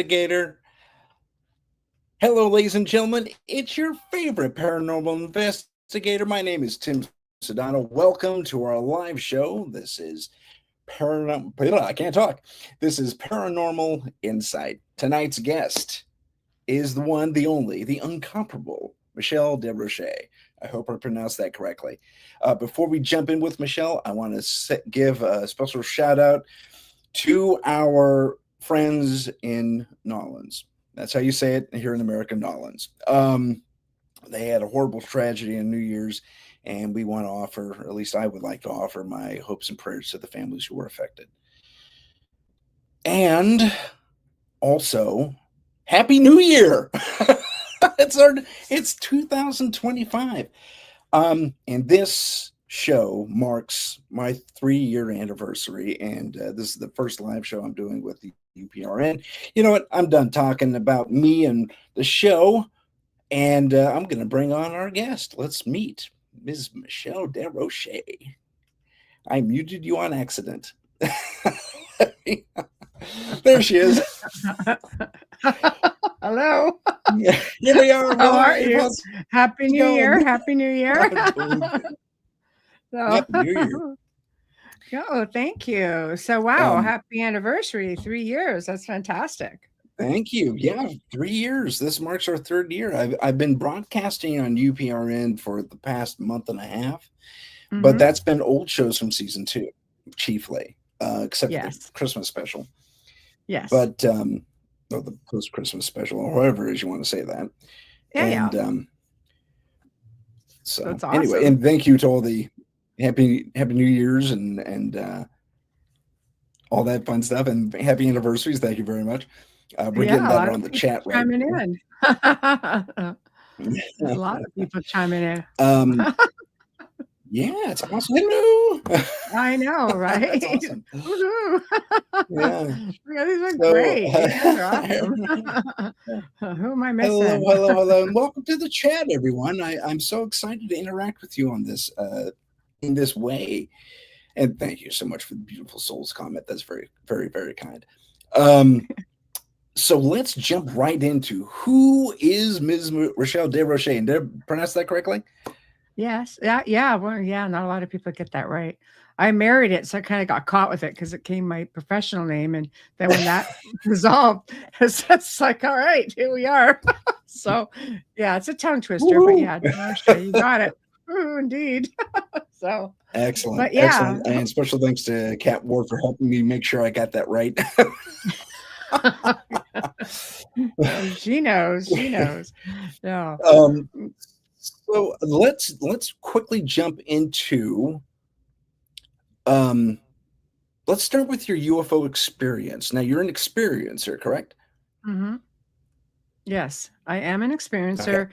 investigator. Hello, ladies and gentlemen. It's your favorite paranormal investigator. My name is Tim Sudano. Welcome to our live show. This is I can't talk. This is Paranormal Insight. Tonight's guest is the one, the only, the incomparable Michelle Desrochers. I hope I pronounced that correctly. Before we jump in with Michelle, I want to give a special shout out to our friends in Nolens. That's how you say it here in America, Nolens. They had a horrible tragedy on New Year's, and we want to offer, or at least I would like to offer, my hopes and prayers to the families who were affected. And also, Happy New Year! It's 2025. And this show marks my 3-year anniversary, and this is the first live show I'm doing with the UPRN. You know what? I'm done talking about me and the show, and I'm going to bring on our guest. Let's meet Ms. Michelle Desrochers. I muted you on accident. There she is. Hello. Here we are. How are you? Happy New Year. Happy New Year. Happy New Year. Oh, thank you. So, wow, happy anniversary. 3 years. That's fantastic. Thank you. Yeah, 3 years. This marks our 3rd year. I've been broadcasting on UPRN for the past month and a half, but that's been old shows from season 2, chiefly, except for the Christmas special. Yes. But, or the post-Christmas special, or however it is you want to say that. Yeah. And so that's awesome. Anyway, and thank you to all the happy New Year's and all that fun stuff, and happy anniversaries. Thank you very much. We're getting that on the chat right chiming now. In. There's a lot of people chiming in. Yeah, it's awesome. Hello. I know, right? That's awesome. Yeah. These are great. These are awesome. Who am I missing? Hello, and welcome to the chat, everyone. I'm so excited to interact with you on this in this way. And thank you so much for the beautiful souls comment. That's very, very, very kind. So let's jump right into who is Ms. Michelle Desrochers. And did I pronounce that correctly? Yes. Yeah. Well, yeah, not a lot of people get that right. I married it, so I kind of got caught with it because it came my professional name. And then when that resolved, it's like, all right, here we are. So, yeah, it's a tongue twister, but yeah, Desrochers, you got it. Ooh, indeed. So excellent. But yeah. Excellent. And special thanks to Kat Ward for helping me make sure I got that right. She knows. Yeah. So let's quickly jump into let's start with your UFO experience. Now, you're an experiencer, correct? Mm-hmm. Yes, I am an experiencer. Okay.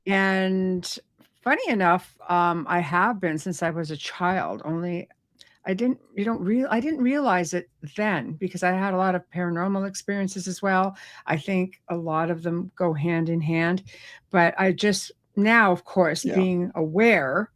And funny enough, I have been since I was a child. Only I didn't realize it then because I had a lot of paranormal experiences as well. I think a lot of them go hand in hand, but I just now, of course, being aware,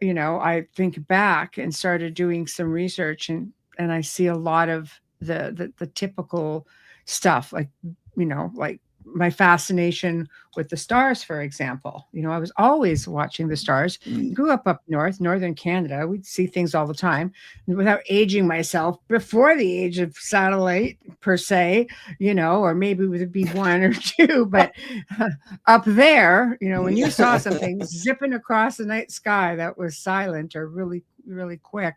I think back and started doing some research, and I see a lot of the typical stuff, like like my fascination with the stars, for example. I was always watching the stars. Grew up northern Canada. We'd see things all the time without aging myself before the age of satellite per se, or maybe it would be 1 or 2, but up there, when you saw something zipping across the night sky that was silent or really, really quick,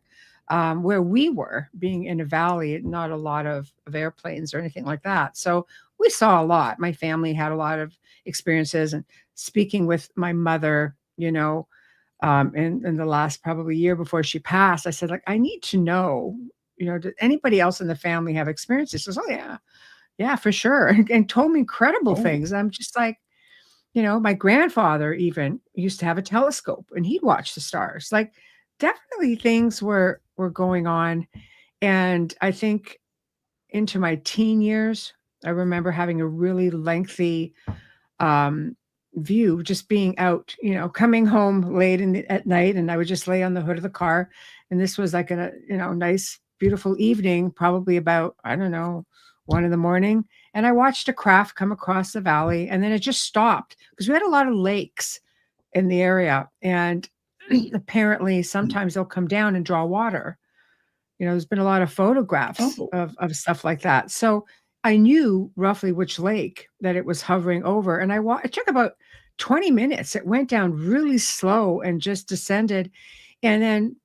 where we were being in a valley, not a lot of airplanes or anything like that. So we saw a lot. My family had a lot of experiences, and speaking with my mother, in the last probably year before she passed, I said, like, I need to know, did anybody else in the family have experiences? She says, oh yeah, for sure. And told me incredible things. I'm just like, my grandfather even used to have a telescope and he'd watch the stars. Like, definitely things were going on. And I think into my teen years, I remember having a really lengthy view, just being out, coming home late at night, and I would just lay on the hood of the car. And this was like a, nice, beautiful evening, probably about, I don't know, 1 in the morning. And I watched a craft come across the valley, and then it just stopped because we had a lot of lakes in the area. And apparently, sometimes they'll come down and draw water. There's been a lot of photographs Oh, of stuff like that. So I knew roughly which lake that it was hovering over. And it took about 20 minutes. It went down really slow and just descended. And then,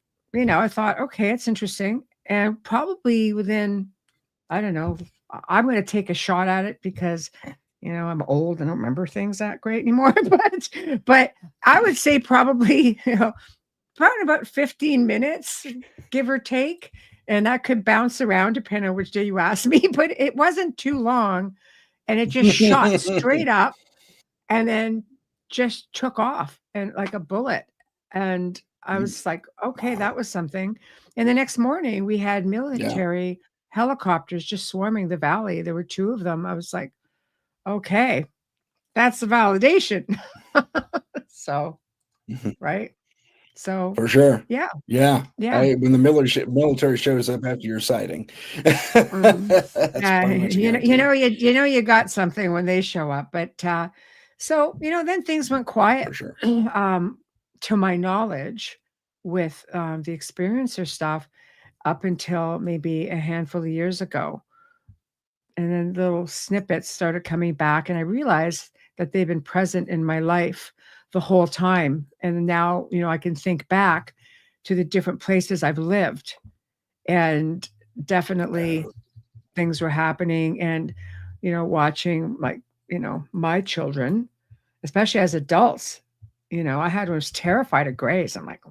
I thought, okay, it's interesting. And probably within, I don't know, I'm going to take a shot at it because, I'm old. I don't remember things that great anymore. But I would say probably, probably about 15 minutes, give or take. And that could bounce around depending on which day you ask me, but it wasn't too long. And it just shot straight up and then just took off and like a bullet. And I was like, okay, that wow. was something. And the next morning we had Yeah. military helicopters just swarming the valley. There were two of them. I was like, okay, that's the validation. So, right. So, For sure. yeah, Yeah. yeah. When the military shows up after your sighting, Mhm. that's pretty much a You guarantee. you got something when they show up, but, so, then things went quiet, For sure. um, to my knowledge with, the experiencer stuff up until maybe a handful of years ago, and then little snippets started coming back, and I realized that they've been present in my life the whole time, and now, I can think back to the different places I've lived, and definitely things were happening and, watching like, my children, especially as adults, was terrified of Grace. I'm like,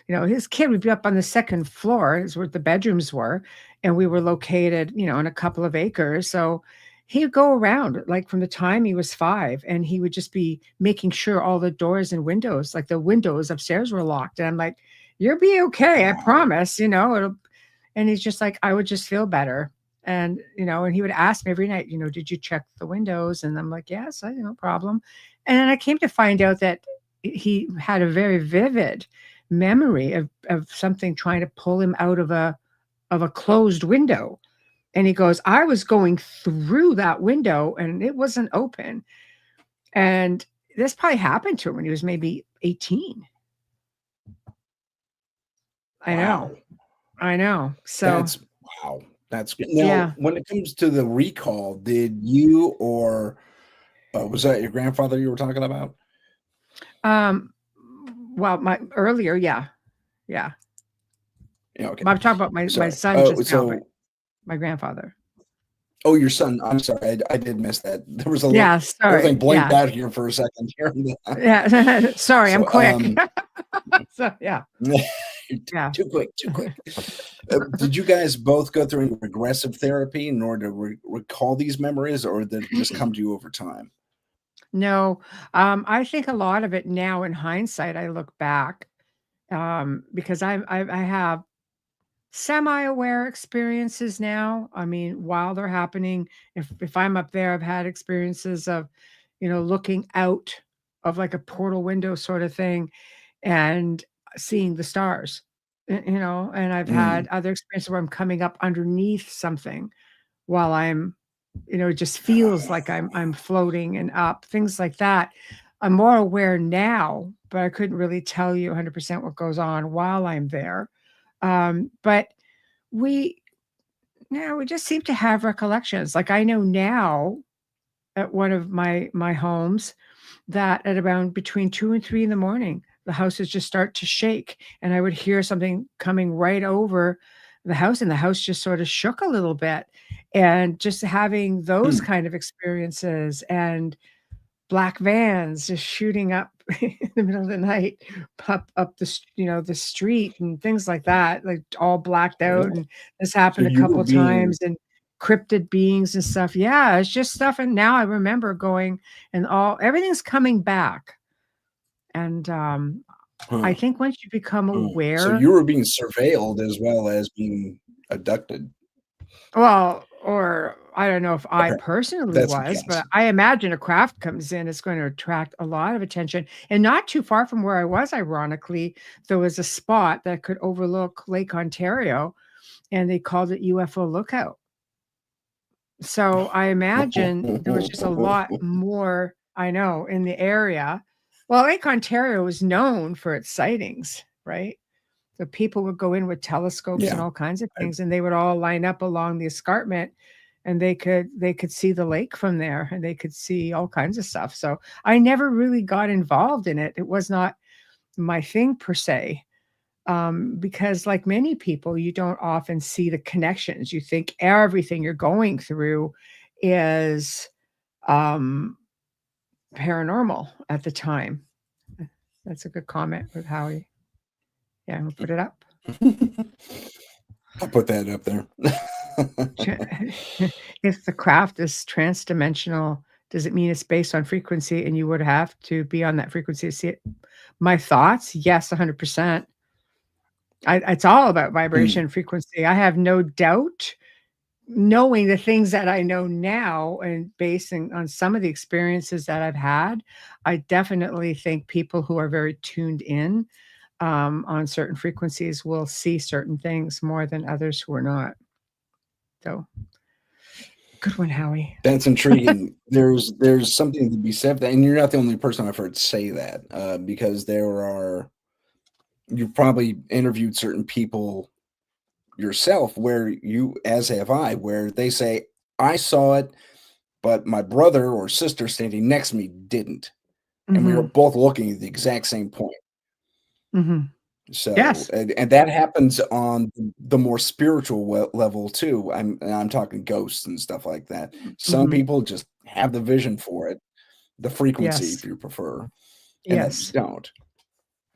his kid would be up on the second floor is where the bedrooms were. And we were located, in a couple of acres. So he'd go around like from the time he was 5 and he would just be making sure all the doors and windows, like the windows upstairs were locked. And I'm like, you'll be okay. I Wow. promise, and he's just like, I would just feel better. And he would ask me every night, did you check the windows? And I'm like, yes, no problem. And then I came to find out that he had a very vivid memory of something trying to pull him out of a closed window. And he goes, I was going through that window and it wasn't open. And this probably happened to him when he was maybe 18. I know. Wow. I know. So, That's wow. That's good. Now, yeah. when it comes to the recall, did you or was that your grandfather you were talking about? Um, well, my earlier, yeah. Yeah. Yeah, okay. I'm talking about my Sorry. son Oh, just now, but so my grandfather. oh, your son. I'm sorry. I did miss that. There was a little Yeah, everything sorry. blinked Yeah. out here for a second here. Yeah. Sorry, I'm So, quick. So, yeah. Yeah. too quick, too quick. Did you guys both go through any regressive therapy in order to recall these memories, or did it just come to you over time? No, I think a lot of it now in hindsight, I look back, because I have semi-aware experiences now. I mean, while they're happening, if I'm up there, I've had experiences of, looking out of like a portal window sort of thing and seeing the stars, and I've Mm, had other experiences where I'm coming up underneath something while I'm, it just feels like I'm floating and up, things like that. I'm more aware now, but I couldn't really tell you 100% what goes on while I'm there. But we now we just seem to have recollections. Like I know now at one of my homes that at around between 2 and 3 in the morning, the house would just start to shake, and I would hear something coming right over the house, and the house just sort of shook a little bit. And just having those mm. kind of experiences and black vans just shooting up in the middle of the night, up the street and things like that, like all blacked out. Really? And this So happened a you were couple of being times and cryptid beings and stuff. Yeah, it's just stuff. And now I remember going and everything's coming back. And I huh, think once you become huh. So aware, you were being surveilled as well as being abducted. well, or I don't know if I Appar personally That's a was, guess. but I imagine a craft comes in, it's going to attract a lot of attention. And not too far from where I was, ironically, there was a spot that could overlook Lake Ontario, and they called it UFO Lookout. So I imagine there was just a lot more, I know, in the area. Well, Lake Ontario is known for its sightings, right? So people would go in with telescopes and Yeah. all kinds of things, and they would all line up along the escarpment, and they could see the lake from there, and they could see all kinds of stuff. So I never really got involved in it. It was not my thing per se, because like many people, you don't often see the connections. You think everything you're going through is um, paranormal at the time. That's a good comment with Howie. Yeah, we'll put it up. I'll put that up there. If the craft is transdimensional, does it mean it's based on frequency and you would have to be on that frequency to see it? My thoughts, yes, 100%. It's all about Mm, vibration and frequency. I have no doubt, knowing the things that I know now and basing on some of the experiences that I've had, I definitely think people who are very tuned in on certain frequencies will see certain things more than others who are not. So, good one, Howie. that's intriguing. There's something to be said for that, and you're not the only person I've heard say that, because you've probably interviewed certain people yourself where you, as have I, where they say, I saw it, but my brother or sister standing next to me didn't. And we were Mhm, both looking at the exact same point. mhm. So, Yes. and that happens on the more spiritual level too. I'm talking ghosts and stuff like that. Some Mhm. people just have the vision for it, the frequency, Yes. if you prefer, and others Yes. don't.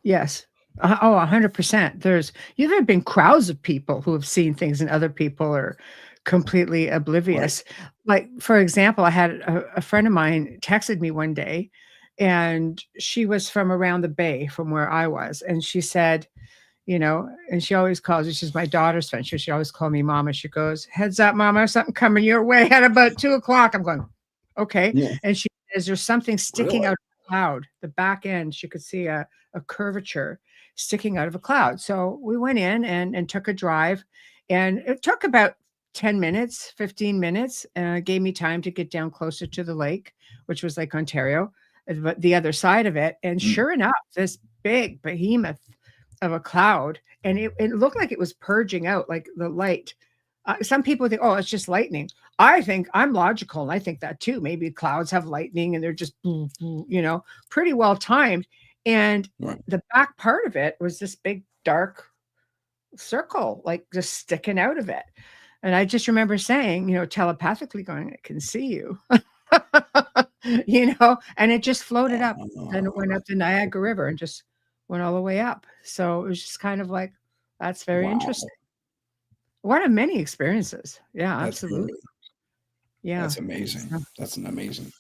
Yes. Oh, 100%. There have been crowds of people who have seen things and other people are completely Right. oblivious. Like, for example, I had a friend of mine texted me one day, and she was from around the bay from where I was, and she said, and she always calls me, she's my daughter's friend, she always call me mama. She goes, "Heads up, mama, something coming your way at about 2 o'clock." I'm going, "Okay." Yeah. And she says, "There's something sticking Really? out of the cloud." The back end, she could see a curvature sticking out of a cloud. So we went in and took a drive, and it took about 10 minutes, 15 minutes, gave me time to get down closer to the lake, which was Lake Ontario, but the other side of it. And Mm, sure enough, this big behemoth of a cloud, and it looked like it was purging out like the light. Some people think, oh, it's just lightning. I think I'm logical, and I think that too. Maybe clouds have lightning and they're just boom, boom, pretty well timed. And right. the back part of it was this big dark circle, like just sticking out of it. And I just remember saying, telepathically going, I can see you. And it just floated up. Then it went Uh, up the Niagara River and just went all the way up. So it was just kind of like, that's very wow. interesting. One of many experiences. Yeah, That's very, absolutely. Yeah. that's amazing. So, That's an amazing.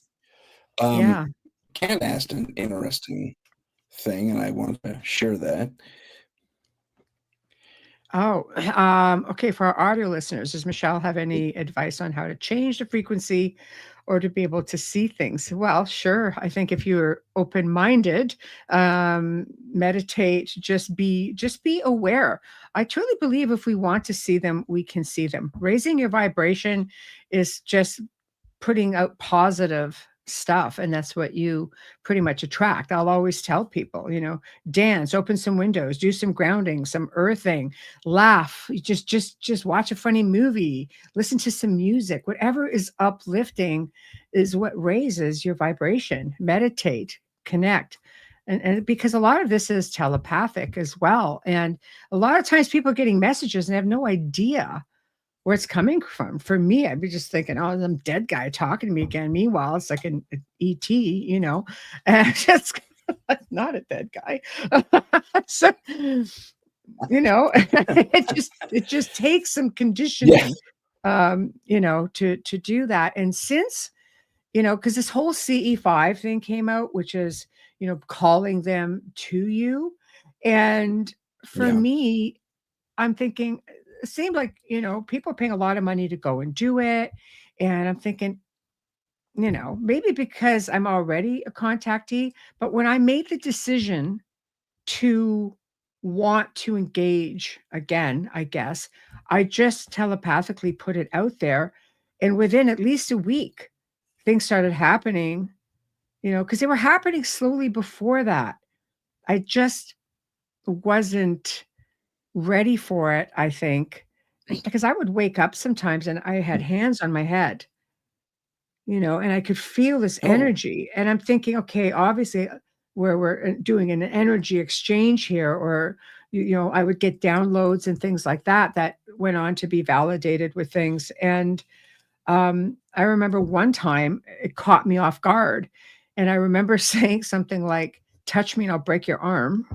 yeah. Ken asked an interesting thing, and I want to share that. Oh, okay. For our audio listeners, does Michelle have any advice on how to change the frequency or to be able to see things? Well, sure. I think if you're open-minded, meditate, just be aware. I truly believe if we want to see them, we can see them. Raising your vibration is just putting out positive stuff, and that's what you pretty much attract. I'll always tell people, dance, open some windows, do some grounding, some earthing, laugh, just watch a funny movie, listen to some music. Whatever is uplifting is what raises your vibration. Meditate, connect. And because a lot of this is telepathic as well, and a lot of times people are getting messages and have no idea where it's coming from. For me, I'd be just thinking, "Oh, some dead guy talking to me again." Meanwhile, it's like an ET, and it's not a dead guy. So, it just takes some Yeah. conditioning, to do that. And since, because this whole CE5 thing came out, which is, calling them to you. And for Yeah. me, I'm thinking, it seemed like, people are paying a lot of money to go and do it. And I'm thinking, maybe because I'm already a contactee, but when I made the decision to want to engage again, I guess, I just telepathically put it out there. And within at least a week, things started happening, because they were happening slowly before that. I just wasn't ready for it, I think, because I would wake up sometimes and I had hands on my head, and I could feel this Oh, energy. And I'm thinking, okay, obviously, where we're doing an energy exchange here, or, I would get downloads and things like that that went on to be validated with things. And I remember one time it caught me off guard. And I remember saying something like, touch me and I'll break your arm.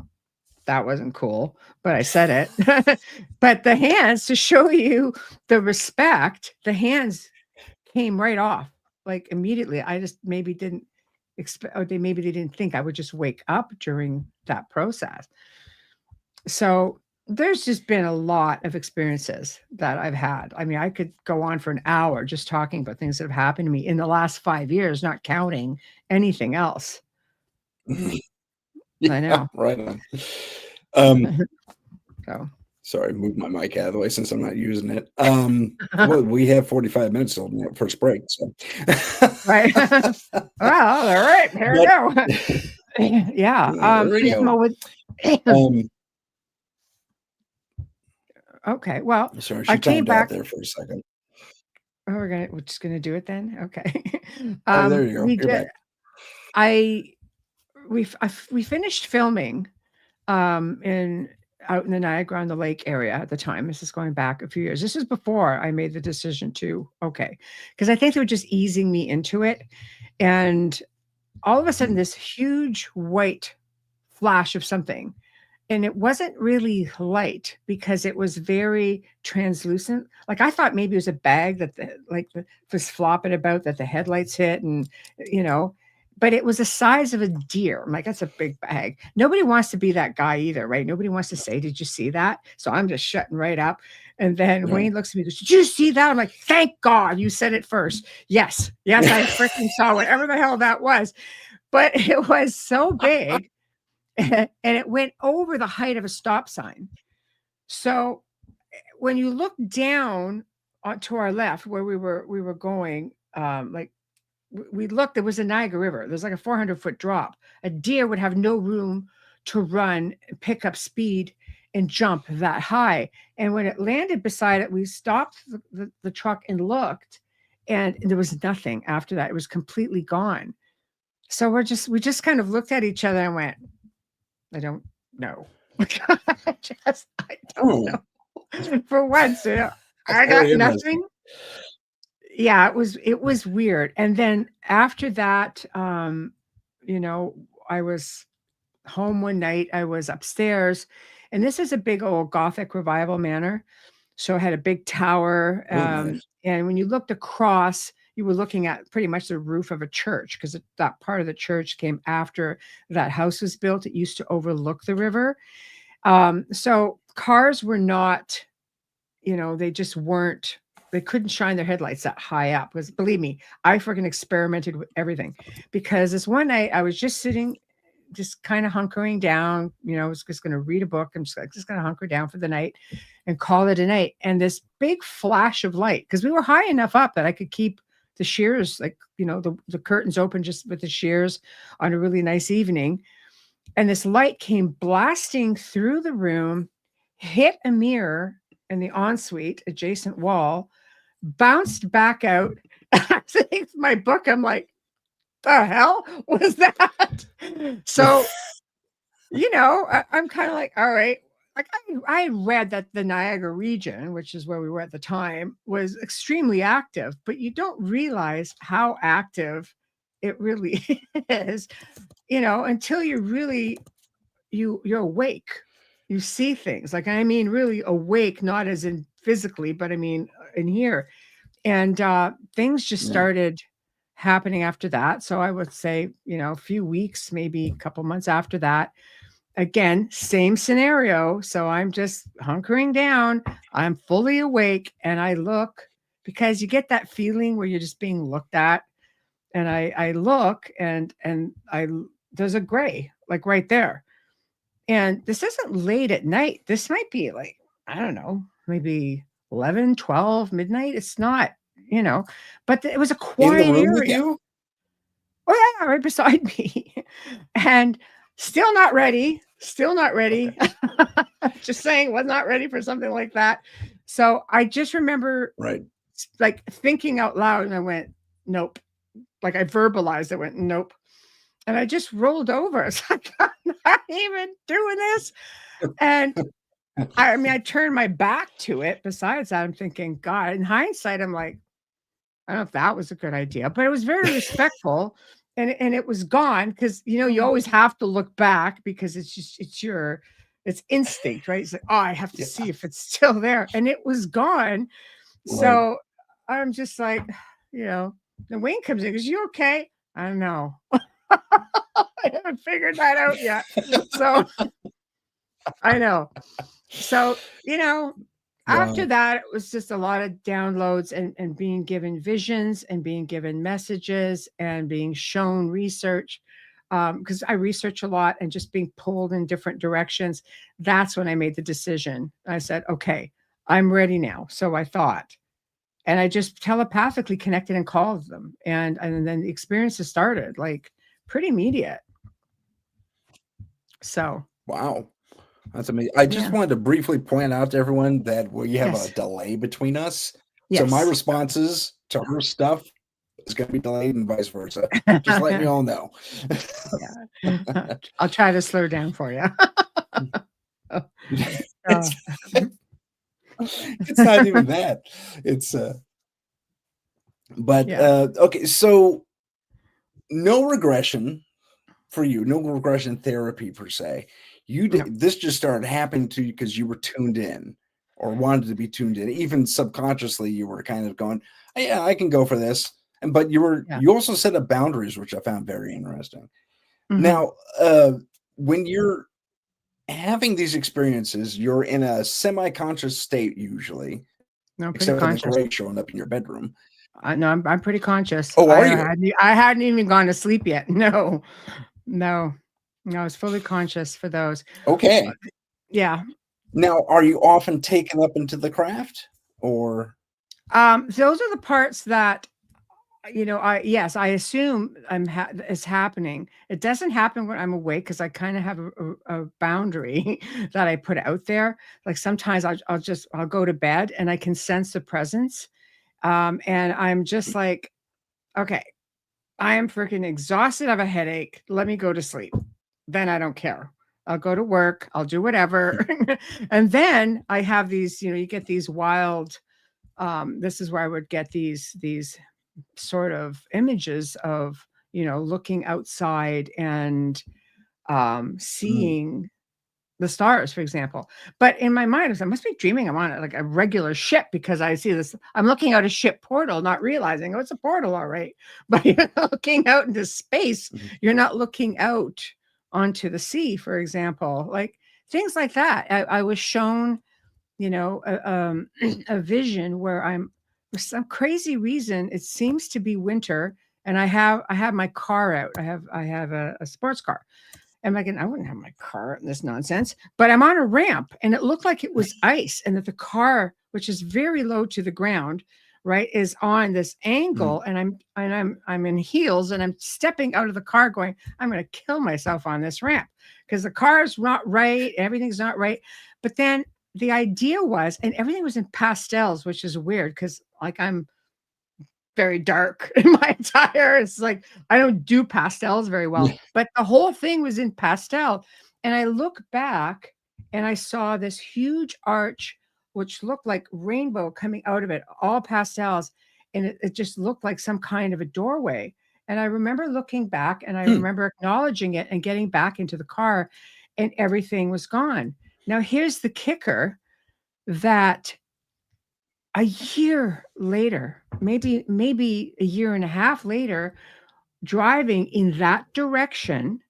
That wasn't cool, but I said it. But the hands, to show you the respect, the hands came right off, like, immediately. I just maybe didn't expect, or they didn't think I would just wake up during that process. So, there's just been a lot of experiences that I've had. I mean, I could go on for an hour just talking about things that have happened to me in the last 5 years, not counting anything else. I yeah, know. right on. Um, So, sorry, move my mic out of the way since I'm not using it. Well, we have 45 minutes till the first break, so. right. Well, all right, here we But go. Yeah, there we go. well, with Um, okay, well, sorry, I she came timed out back. there for a second. Oh, we're just gonna do it then? Okay. Oh, there you go. We You're did back. I we finished filming, in out in the Niagara on the Lake area at the time. This is going back a few years. This is before I made the decision to, okay, because I think they were just easing me into it, and all of a sudden, this huge white flash of something, and it wasn't really light because it was very translucent. Like, I thought maybe it was a bag that was flopping about that the headlights hit, and you know, but it was the size of a deer. I'm like, that's a big bag. Nobody wants to be that guy either, right? Nobody wants to say, "Did you see that?" So I'm just shutting right up. And then Yeah. Wayne looks at me and goes, "Did you see that?" I'm like, "Thank God you said it first." Yes, yes, I freaking saw whatever the hell that was. But it was so big, and it went over the height of a stop sign. So when you look down to our left where we were going, like, we looked, there was a Niagara River. There's like a 400-foot drop. A deer would have no room to run, pick up speed, and jump that high. And when it landed beside it, we stopped the truck and looked, and there was nothing after that. It was completely gone. So we just kind of looked at each other and went, I don't know. I don't Oh, know. For once, that's I got very interesting. nothing. Yeah, it was weird. And then after that, I was home one night. I was upstairs, and this is a big old Gothic revival manor. So it had a big tower, Oh, nice. and when you looked across, you were looking at pretty much the roof of a church, because that part of the church came after that house was built. It used to overlook the river. So cars were not, they just weren't, they couldn't shine their headlights that high up. Because believe me, I freaking experimented with everything. Because this one night I was just sitting, just kind of hunkering down, I was just going to read a book. I'm just going to hunker down for the night and call it a night. And this big flash of light, because we were high enough up that I could keep the shears, like, the curtains open just with the shears on a really nice evening. And this light came blasting through the room, hit a mirror in the ensuite adjacent wall, bounced back out. I think my book, I'm like, the hell was that? So, I'm kind of like, all right. Like, I read that the Niagara region, which is where we were at the time, was extremely active, but you don't realize how active it really is, until you really you're awake. You see things. Like, I mean, really awake, not as in physically, but I mean, in here. And things just Yeah. started happening after that. So I would say, a few weeks, maybe a couple months after that. Again, same scenario. So I'm just hunkering down. I'm fully awake, and I look, because you get that feeling where you're just being looked at. And I look, and there's a gray, like, right there. And this isn't late at night. This might be like, I don't know, maybe 11, 12, midnight. It's not, you know, but it was a In the quiet room with area. you? Oh yeah, right beside me. And still not ready. Still not ready. Okay. Just saying, was not ready for something like that. So I just remember Right. like thinking out loud, and I went, nope. Like I verbalized, I went, nope. And I just rolled over. It's like, I'm not even doing this. And I mean, I turned my back to it. Besides that, I'm thinking, God, in hindsight, I'm like, I don't know if that was a good idea, but it was very respectful, and it was gone because, you know, you always have to look back because it's just it's instinct, right? It's like, "Oh, I have to Yeah. see if it's still there," and it was gone. Right. So, I'm just like, you know, then Wayne comes in, goes, "You okay?" I don't know. I haven't figured that out yet. So, I know. So, you know, after Wow. that, it was just a lot of downloads and being given visions and being given messages and being shown research. Because I research a lot and just being pulled in different directions. That's when I made the decision. I said, okay, I'm ready now. So I thought. And I just telepathically connected and called them. And then the experiences started like pretty immediate. So Wow. That's amazing. I just yeah. wanted to briefly point out to everyone that we have a Yes. delay between us. So my Yes. responses to her stuff is going to be delayed and vice versa. Just letting you all know. Yeah. I'll try to slow down for you. Uh, it's, it's not even that. It's but yeah, okay, so no regression for you, no regression therapy per se. no. This just started happening to you because you were tuned in or wanted to be tuned in. Even subconsciously, you were kind of going, "Oh, yeah, I can go for this." And but Yeah. you also set up boundaries, which I found very interesting. Mhm. Now, when you're having these experiences, you're in a semi-conscious state usually, No, I'm pretty except for the conscious. gray showing up in your bedroom. I no, I'm pretty conscious. Oh, are you? I hadn't even gone to sleep yet. No. No. No, I was fully conscious for those. Uh, Okay. yeah. Now, are you often taken up into the craft or Those are the parts that, you know, I assume it's happening. It doesn't happen when I'm awake because I kind of have a boundary that I put out there. Like sometimes I'll go to bed and I can sense the presence. And I'm just like, okay, I am freaking exhausted. I have a headache. Let me go to sleep. Then I don't care. I'll go to work. I'll do whatever. And then I have these, you know, you get these wild, this is where I would get these sort of images of, you know, looking outside and Mm, seeing the stars, for example. But in my mind, I must be dreaming. I'm on like a regular ship because I see this. I'm looking out a ship portal, not realizing, oh, it's a portal, all right. But you're not looking out into space. mhm, You're not looking out onto the sea, for example, like things like that. I was shown, you know, a vision where I'm for some crazy reason. It seems to be winter, and I have my car out. I have a sports car. I'm like, I wouldn't have my car in this nonsense, but I'm on a ramp and it looked like it was ice and that the car, which is very low to the ground, right, is on this mhm. angle and I'm in heels and I'm stepping out of the car going, I'm going to kill myself on this ramp because the car's not right, everything's not right. But then the idea was, and everything was in pastels, which is weird because like I'm very dark in my attire. It's like I don't do pastels very well, Yeah. but the whole thing was in pastel. And I look back and I saw this huge arch, which looked like rainbow coming out of it, all pastels. And it just looked like some kind of a doorway. And I remember looking back and I Hmm. remember acknowledging it and getting back into the car, and everything was gone. Now, here's the kicker that a year later, maybe a year and a half later, driving in that direction,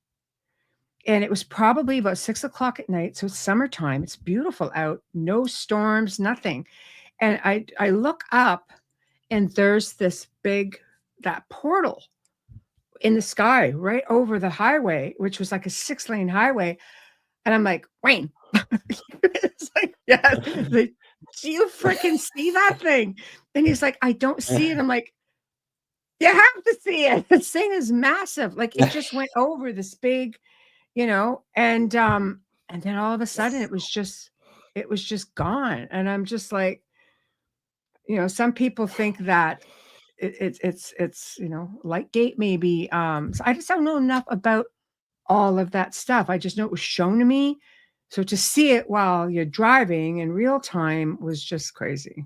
and it was probably about 6 o'clock at night. So it's summertime. It's beautiful out, no storms, nothing. And I look up, and there's this big that portal in the sky right over the highway, which was like a 6-lane highway. And I'm like, Wayne. It's like, yeah, do you freaking see that thing? And he's like, I don't see it. I'm like, you have to see it. This thing is massive. Like it just went over this big, and then all of a sudden it was just gone. And I'm just like, some people think that it's light gate maybe. So I just don't know enough about all of that stuff. I just know it was shown to me. So to see it while you're driving in real time was just crazy.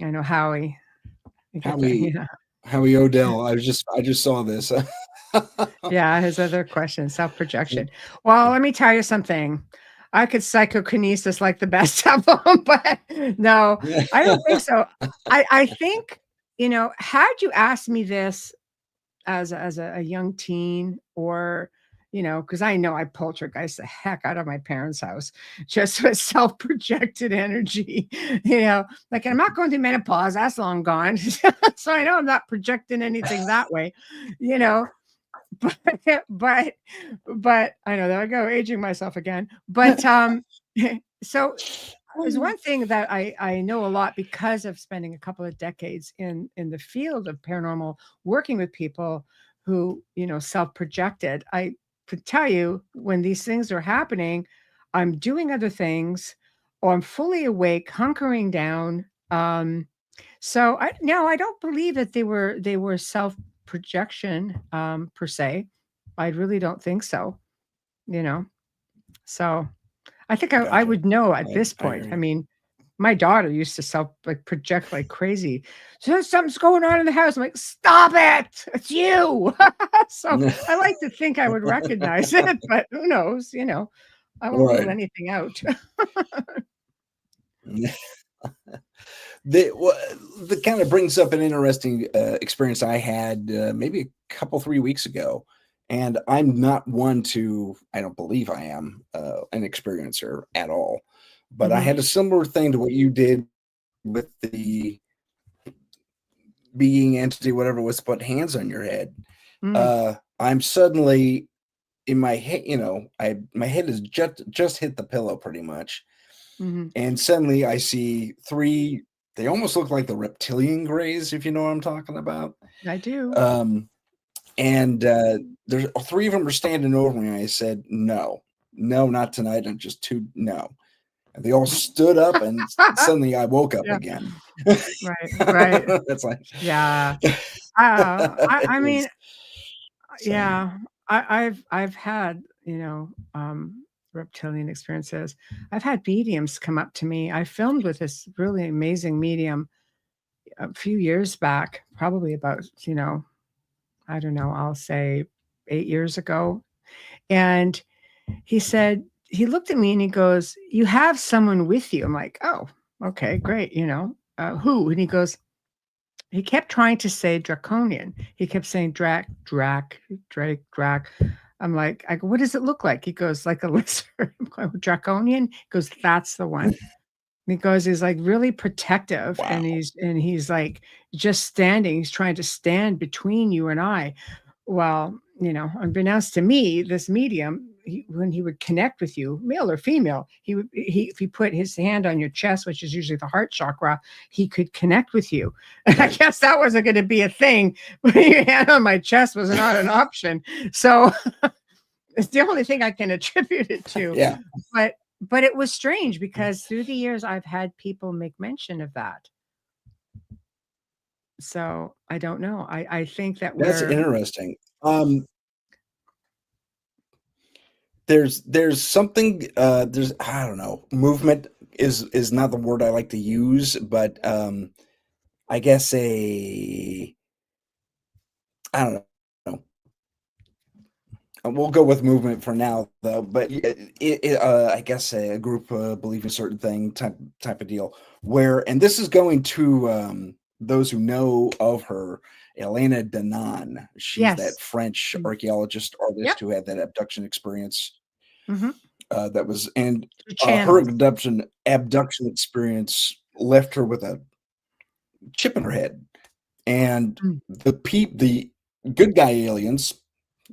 I know Howie. Howie, Howie Odell. I just saw this. Yeah, his other question, self-projection. Well, let me tell you something. I could psychokinesis like the best of them, but no, I don't think so. I think, had you asked me this as a young teen, or because I know I poltergeist the heck out of my parents' house just with self-projected energy. Like I'm not going through menopause, that's long gone. So I know I'm not projecting anything that way, you know but but I know, there I go, aging myself again. But so there's one thing that I know a lot because of spending a couple of decades in the field of paranormal, working with people who, self-projected. I could tell you when these things are happening, I'm doing other things, or I'm fully awake, hunkering down. So I don't believe that they were self-projection per se. I really don't think so, you know. So I think I Gotcha. would know at this I hear point. I you. mean, my daughter used to project like crazy. So something's going on in the house. I'm like, stop it! It's you. So I like to think I would recognize it, but who knows? I won't rule Right. anything out. That kind of brings up an interesting experience I had maybe a couple 3 weeks ago, and I'm not one to. I don't believe I am an experiencer at all, but I Mhm. had a similar thing to what you did with the being entity, whatever was put hands on your head. Mm, I'm suddenly in my head. My head has just hit the pillow pretty much. mhm. And suddenly I see three, they almost look like the reptilian grays, if you know what I'm talking about. I do. Um, and there's three of them are standing over me. I said, no, not tonight. I'm just too, no. And they all stood up, and suddenly I woke up Yeah. again. Right, right. That's like, Yeah. I mean, so, yeah, I've had, reptilian experiences. I've had mediums come up to me. I filmed with this really amazing medium a few years back, probably about, I don't know, I'll say 8 years ago. And he looked at me and he goes, "You have someone with you." I'm like, "Oh, okay, great. Who?" And he kept trying to say draconian. He kept saying drac, drac, drake, drac. I'm like, I go, "What does it look like?" He goes, "Like a lizard." I'm going, "Draconian?" He goes, "That's the one." Because he's like really protective, wow. and he's like just standing. He's trying to stand between you and I. Well, unbeknownst to me, this medium, when he would connect with you, male or female, if he put his hand on your chest, which is usually the heart chakra, he could connect with you. And I guess that wasn't going to be a thing. Putting your hand on my chest was not an option. So it's the only thing I can attribute it to. Yeah. But it was strange because through the years I've had people make mention of that. So I don't know. I think that That's we're interesting. There's something there's, I don't know, movement is not the word I like to use, but I guess I don't know. We'll go with movement for now, though. But I guess a group believing a certain thing type of deal. Where, and this is going to those who know of her, Elena Danan. She's that yes. French Mm. archaeologist artist Yep. who had that abduction experience. Mhm. That was, and The her channels. abduction experience left her with a chip in her head, and Mm. the good guy aliens,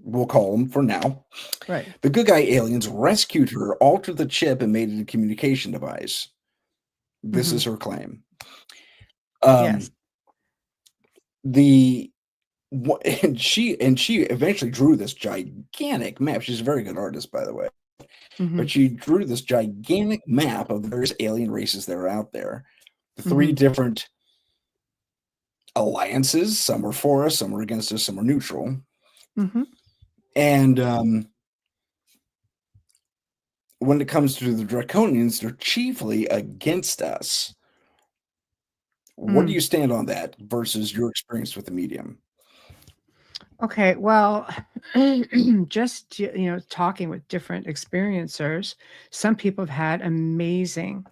we'll call them for now, Right. the good guy aliens rescued her, altered the chip, and made it a communication device. This Mhm. is her claim. Yes. Um, the and she eventually drew this gigantic map. She's a very good artist, by the way. But Mhm. she drew this gigantic map of the various alien races that are out there. The three Mhm. different alliances. Some were for us, some were against us, some were neutral. Mhm. And when it comes to the Draconians, they're chiefly against us. What do Mm. you stand on that versus your experience with the medium? Okay, well, just talking with different experiencers, some people have had amazing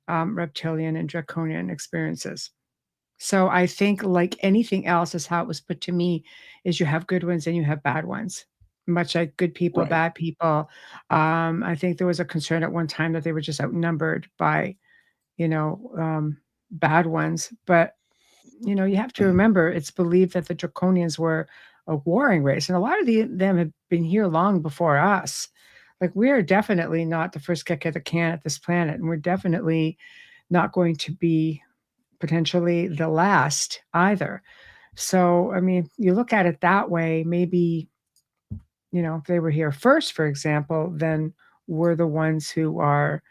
reptilian and draconian experiences. So I think, like anything else, is how it was put to me: is you have good ones and you have bad ones. Much like good people, Right. bad people. I think there was a concern at one time that they were just outnumbered by, you know, bad ones. But you have to remember, it's believed that the Draconians were a warring race, and a lot of them have been here long before us. Like, we're definitely not the first kick of the can at this planet, and we're definitely not going to be potentially the last either. So, I mean, you look at it that way, maybe, if they were here first, for example, then we're the ones who are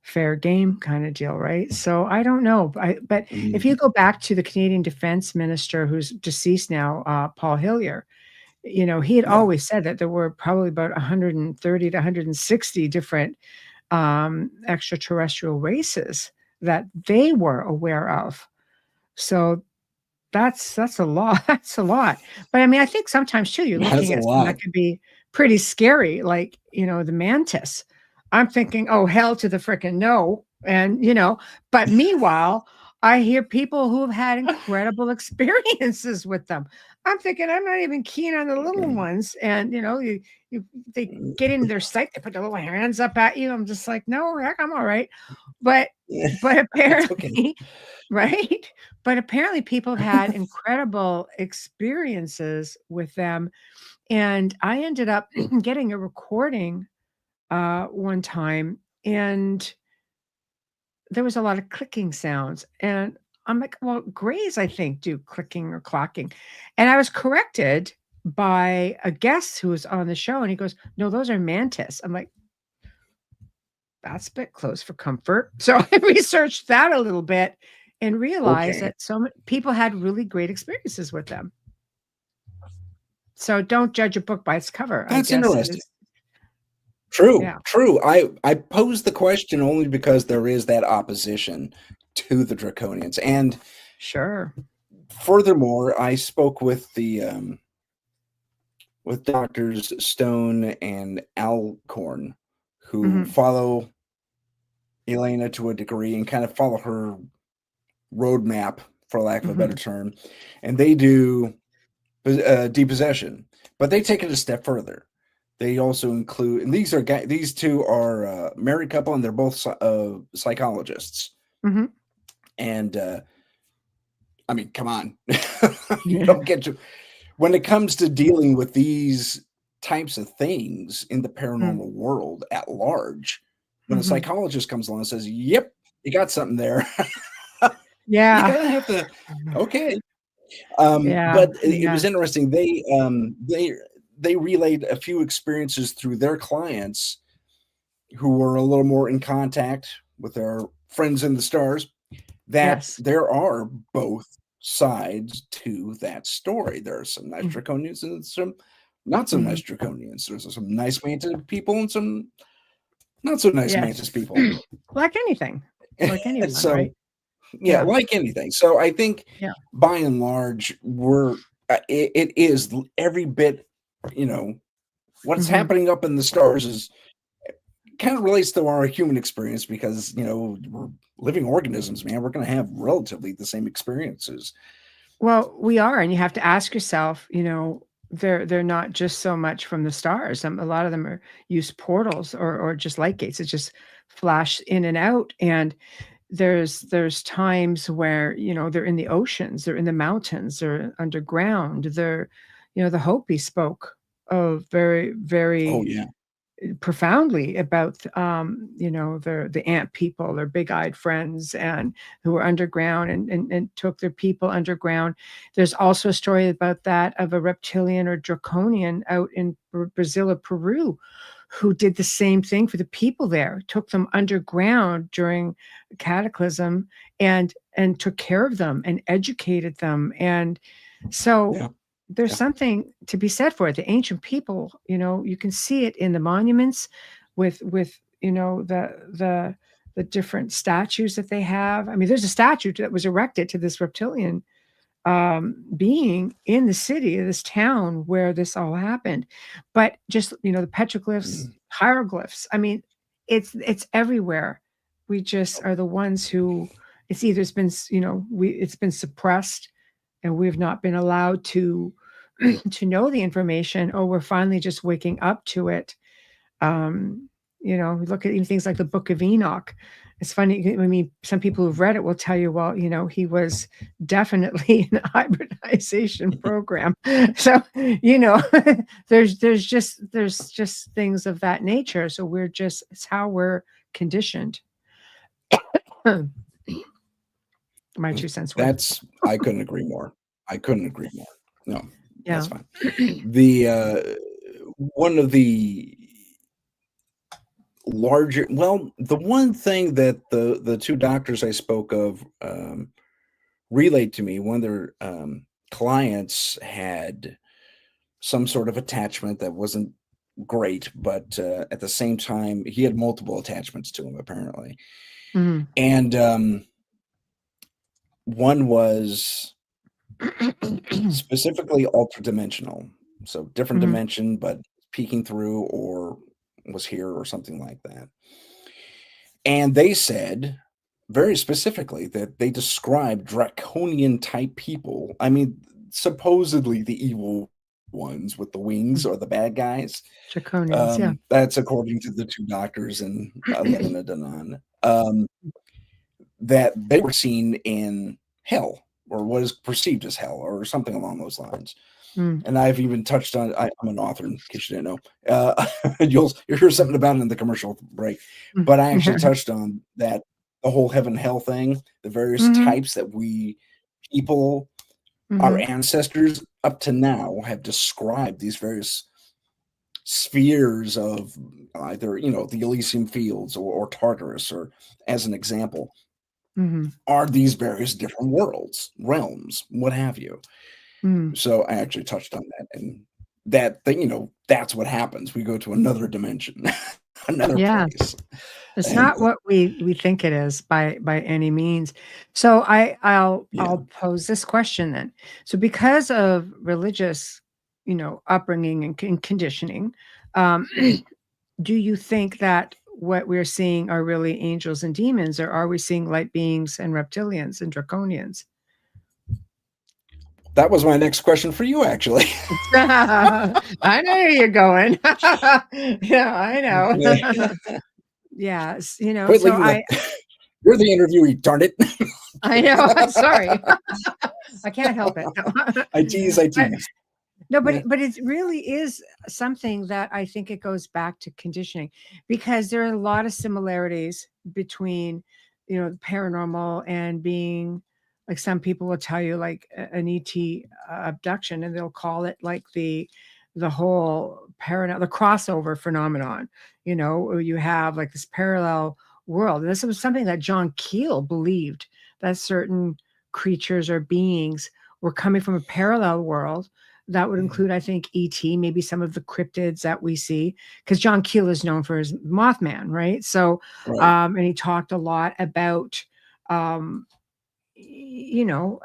fair game kind of deal, right? So I don't know. But if you Mhm. go back to the Canadian Defense Minister, who's deceased now, Paul Hillier, he had Yeah. always said that there were probably about 130 to 160 different extraterrestrial races that they were aware of. So that's a lot. That's a lot. But I mean, I think sometimes too, you're That's looking a at something lot. that could be pretty scary, like, the mantis. I'm thinking, "Oh, hell to the frickin' no." And, but meanwhile, I hear people who have had incredible experiences with them. I'm thinking, I'm not even keen on the little ones. And, they get in their sight, they put their little hands up at you. I'm just like, "No, heck, I'm all right." But but It's okay. apparently right? But apparently people have had incredible experiences with them, and I ended up getting a recording, one time, and there was a lot of clicking sounds, and I'm like, "Well, grays, I think, do clicking or clocking," and I was corrected by a guest who was on the show, and he goes, "No, those are mantis." I'm like, "That's a bit close for comfort." So I researched that a little bit and realized Okay. that so many people had really great experiences with them. So don't judge a book by its cover, I That's guess interesting. is True, yeah, true. I posed the question only because there is that opposition to the Draconians. And sure. furthermore, I spoke with Doctors Stone and Alcorn, who Mhm, follow Elena to a degree and kind of follow her roadmap, for lack of a better mhm, term. And they do depossession, but they take it a step further. They also include, and these two are a married couple, and they're both psychologists. mhm. And I mean, come on, you Yeah. don't get to when it comes to dealing with these types of things in the Mm, paranormal world at large. When a mhm. psychologist comes along and says, "Yep, you got something there," you Yeah. kind of have to, okay. Yeah, But it yeah. was interesting. They relayed a few experiences through their clients who were a little more in contact with our friends in the stars, that Yes. there are both sides to that story. There are some nice Mm, draconians and some not so mhm. nice draconians. There's some nice mantis people and some not so nice Yes. mantis people. Like anything. Like anyone, So right? yeah, Yeah, like anything. So I think yeah. by and large, it is every bit, you know, what's Mhm. happening up in the stars is kind of relates to our human experience because we're living organisms, man. We're going to have relatively the same experiences. Well, we are, and you have to ask yourself, they're not just so much from the stars. A lot of them are use portals or just light gates. It just flash in and out. And there's times where, they're in the oceans, they're in the mountains, they're underground. They're, the Hopi spoke of very, Oh very yeah. profoundly about the ant people, their big-eyed friends, and who were underground and took their people underground. There's also a story about that of a reptilian or draconian out in Brazil or Peru who did the same thing for the people there, took them underground during cataclysm and took care of them and educated them. And so Yeah. there's Yeah. something to be said for it. The ancient people, you can see it in the monuments with the different statues that they have. I mean, there's a statue that was erected to this reptilian being in the city of this town where this all happened. But just the petroglyphs, hieroglyphs, I mean, it's everywhere. We just are the ones who it's been it's been suppressed, and we've not been allowed to to know the information, or we're finally just waking up to it. We look at even things like the Book of Enoch. It's funny. I mean, some people who've read it will tell you, well, he was definitely in a hybridization program. So, there's just things of that nature. So it's how we're conditioned. My 2 cents worth. I couldn't agree more. I couldn't agree more. No, Yeah. that's fine. The one of the larger, well, the one thing that the two doctors I spoke of relayed to me, one of their clients had some sort of attachment that wasn't great, but at the same time, he had multiple attachments to him apparently, Mhm. and one was specifically ultra-dimensional, so different Mhm. dimension, but peeking through or was here or something like that. And they said very specifically that they described draconian type people. I mean, supposedly the evil ones with the wings are the bad guys. Draconians, yeah. That's according to the two doctors in Lebanon, Danan, that they were seen in hell or what is perceived as hell or something along those lines. Mm. And I've even touched on. I'm an author, in case you didn't know. You'll hear something about it in the commercial break. Mm. But I actually touched on that the whole heaven hell thing, the various Mhm. types that we people, our Mhm. ancestors up to now have described these various spheres of either the Elysium fields or Tartarus, or as an example, Mhm. are these various different worlds, realms, what have you. Mm. So I actually touched on that, and that thing, that's what happens. We go to another dimension, another Yeah. place, It's and not what we think it is by any means. So I'll yeah, I'll pose this question then. So because of religious, upbringing and conditioning, um, do you think that what we're seeing are really angels and demons, or are we seeing light beings and reptilians and draconians? that was my next question for you, actually. I know where you're going. Yeah, I know. Yes, Quit so leaving the. You're the interviewee, darn it. I know. I'm sorry. I can't help it. No. I tease, I But tease. no, but Yeah. it really is something that I think it goes back to conditioning, because there are a lot of similarities between, the paranormal and being, like, some people will tell you like an ET abduction, and they'll call it like the whole the crossover phenomenon. Where you have like this parallel world. And this was something that John Keel believed, that certain creatures or beings were coming from a parallel world that would include, I think, ET, maybe some of the cryptids that we see, because John Keel is known for his Mothman, right? So, Right. and he talked a lot about, um,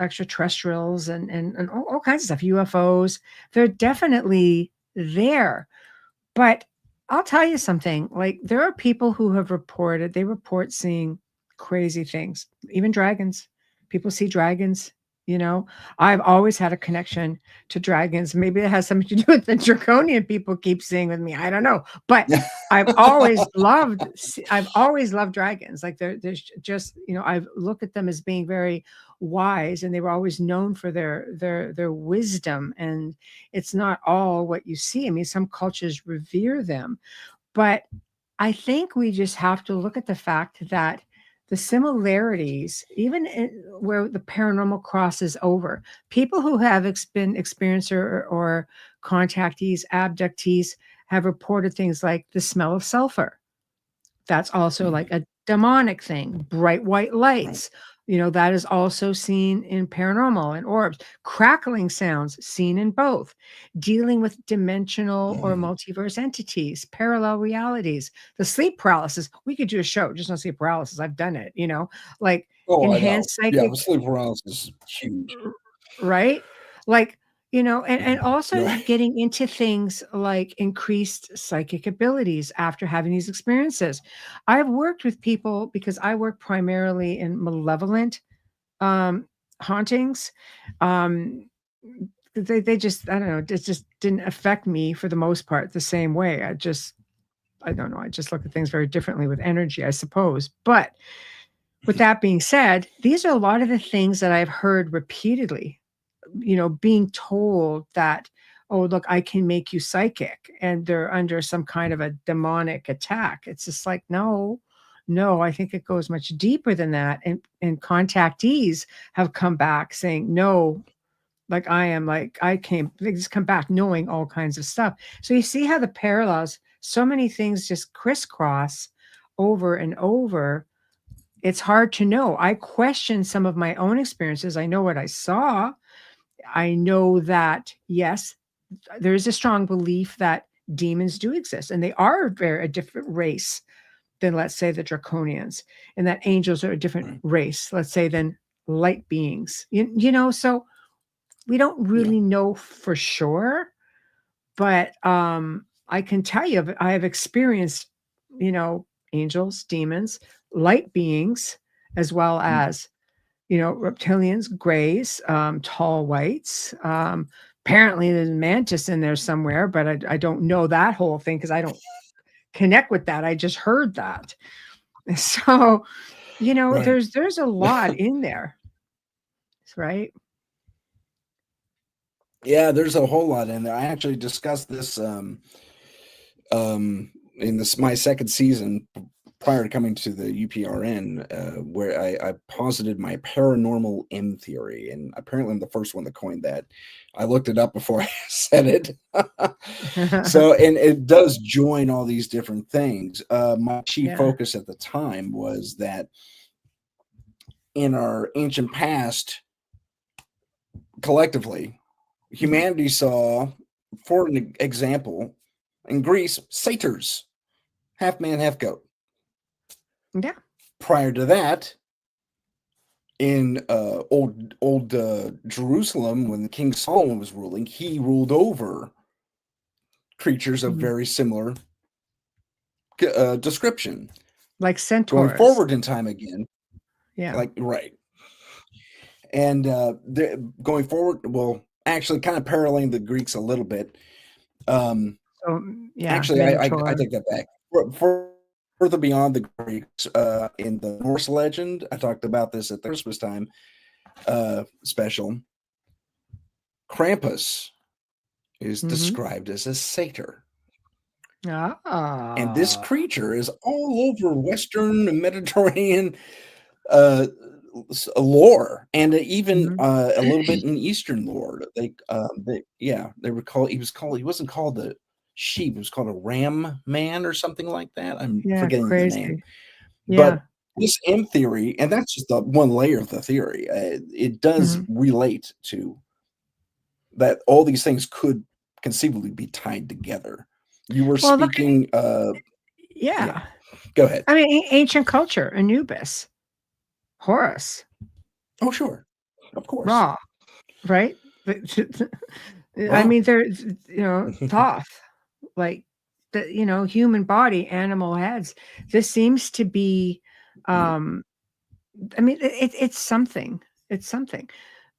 extraterrestrials and all kinds of stuff, UFOs. They're definitely there. But I'll tell you something, like, there are people who have they report seeing crazy things, even dragons. People see dragons, you know. I've always had a connection to dragons. Maybe it has something to do with the draconian people keep seeing with me. I don't know. But I've always loved dragons. Like, there's just, I've looked at them as being very wise, and they were always known for their wisdom, and it's not all what you see. I mean, some cultures revere them, But I think we just have to look at the fact that the similarities, even where the paranormal crosses over, people who have been experiencer or contactees, abductees, have reported things like the smell of sulfur. That's also Mhm. like a demonic thing. Bright white Right. lights, that is also seen in paranormal and orbs. Crackling sounds seen in both. Dealing with dimensional or Mhm. multiverse entities, parallel realities, the sleep paralysis. We could do a show just on sleep paralysis. I've done it, like Oh, I know. enhanced Yeah, psychic, the sleep paralysis is huge. right? Like, and Mhm. also Right. getting into things like increased psychic abilities after having these experiences. I've worked with people because I work primarily in malevolent um, hauntings. Um, they just, I don't know, it just didn't affect me for the most part the same way. I don't know. I just look at things very differently with energy, I suppose. But with that being said, these are a lot of the things that I've heard repeatedly, being told that, oh, look, I can make you psychic, and they're under some kind of a demonic attack. It's just like, no, no, I think it goes much deeper than that. And contactees have come back saying, no, like they just come back knowing all kinds of stuff. So you see how the parallels, so many things just crisscross over and over. It's hard to know. I question some of my own experiences. I know what I saw. I know that, yes, there is a strong belief that demons do exist and they are a different race than, let's say, the draconians, and that angels are a different Right. race, let's say, than light beings. So we don't Yeah. really know for sure, but I can tell you, I have experienced, you know, angels, demons, light beings, as well Mhm. as reptilians, grays, tall whites. Apparently, there's a mantis in there somewhere, but I don't know that whole thing because I don't connect with that. I just heard that. So, Right. there's a lot in there, right? Yeah, there's a whole lot in there. I actually discussed this in this my second season prior to coming to the UPRN, where I posited my paranormal M theory, and apparently I'm the first one that coined that. I looked it up before I said it. So, and it does join all these different things. My chief Yeah. focus at the time was that in our ancient past, collectively, Mhm. humanity saw, for an example, in Greece, satyrs, half man, half goat. Yeah. Prior to that, in old Jerusalem, when King Solomon was ruling, he ruled over creatures of Mhm. very similar description. Like Going centaurs. forward in time again, Yeah. like right, and going forward, well, actually, kind of paralleling the Greeks a little bit. Um, So, yeah, Actually, I Minotaur. take that back. Further beyond the Greeks, in the Norse legend, I talked about this at the Christmas time special. Krampus is Mhm. described as a satyr, and this Ah. creature is all over Western Mediterranean uh, lore, and even Mhm. a little bit in Eastern lore. Yeah, they were called. He wasn't called a sheep. He was called a ram man or something like that. I'm Yeah, forgetting the name. crazy. But Yeah. this M theory, and that's just the one layer of the theory, it does Mhm. relate to that all these things could conceivably be tied together. You were Well, look at speaking, yeah, yeah. go ahead. I mean, ancient culture, Anubis, Horus, Oh, sure. Of course. Ra, right? I Ra. mean, there's, Thoth, like the, human body, animal heads. This seems to be, Right. um, I mean, it's something. It's something.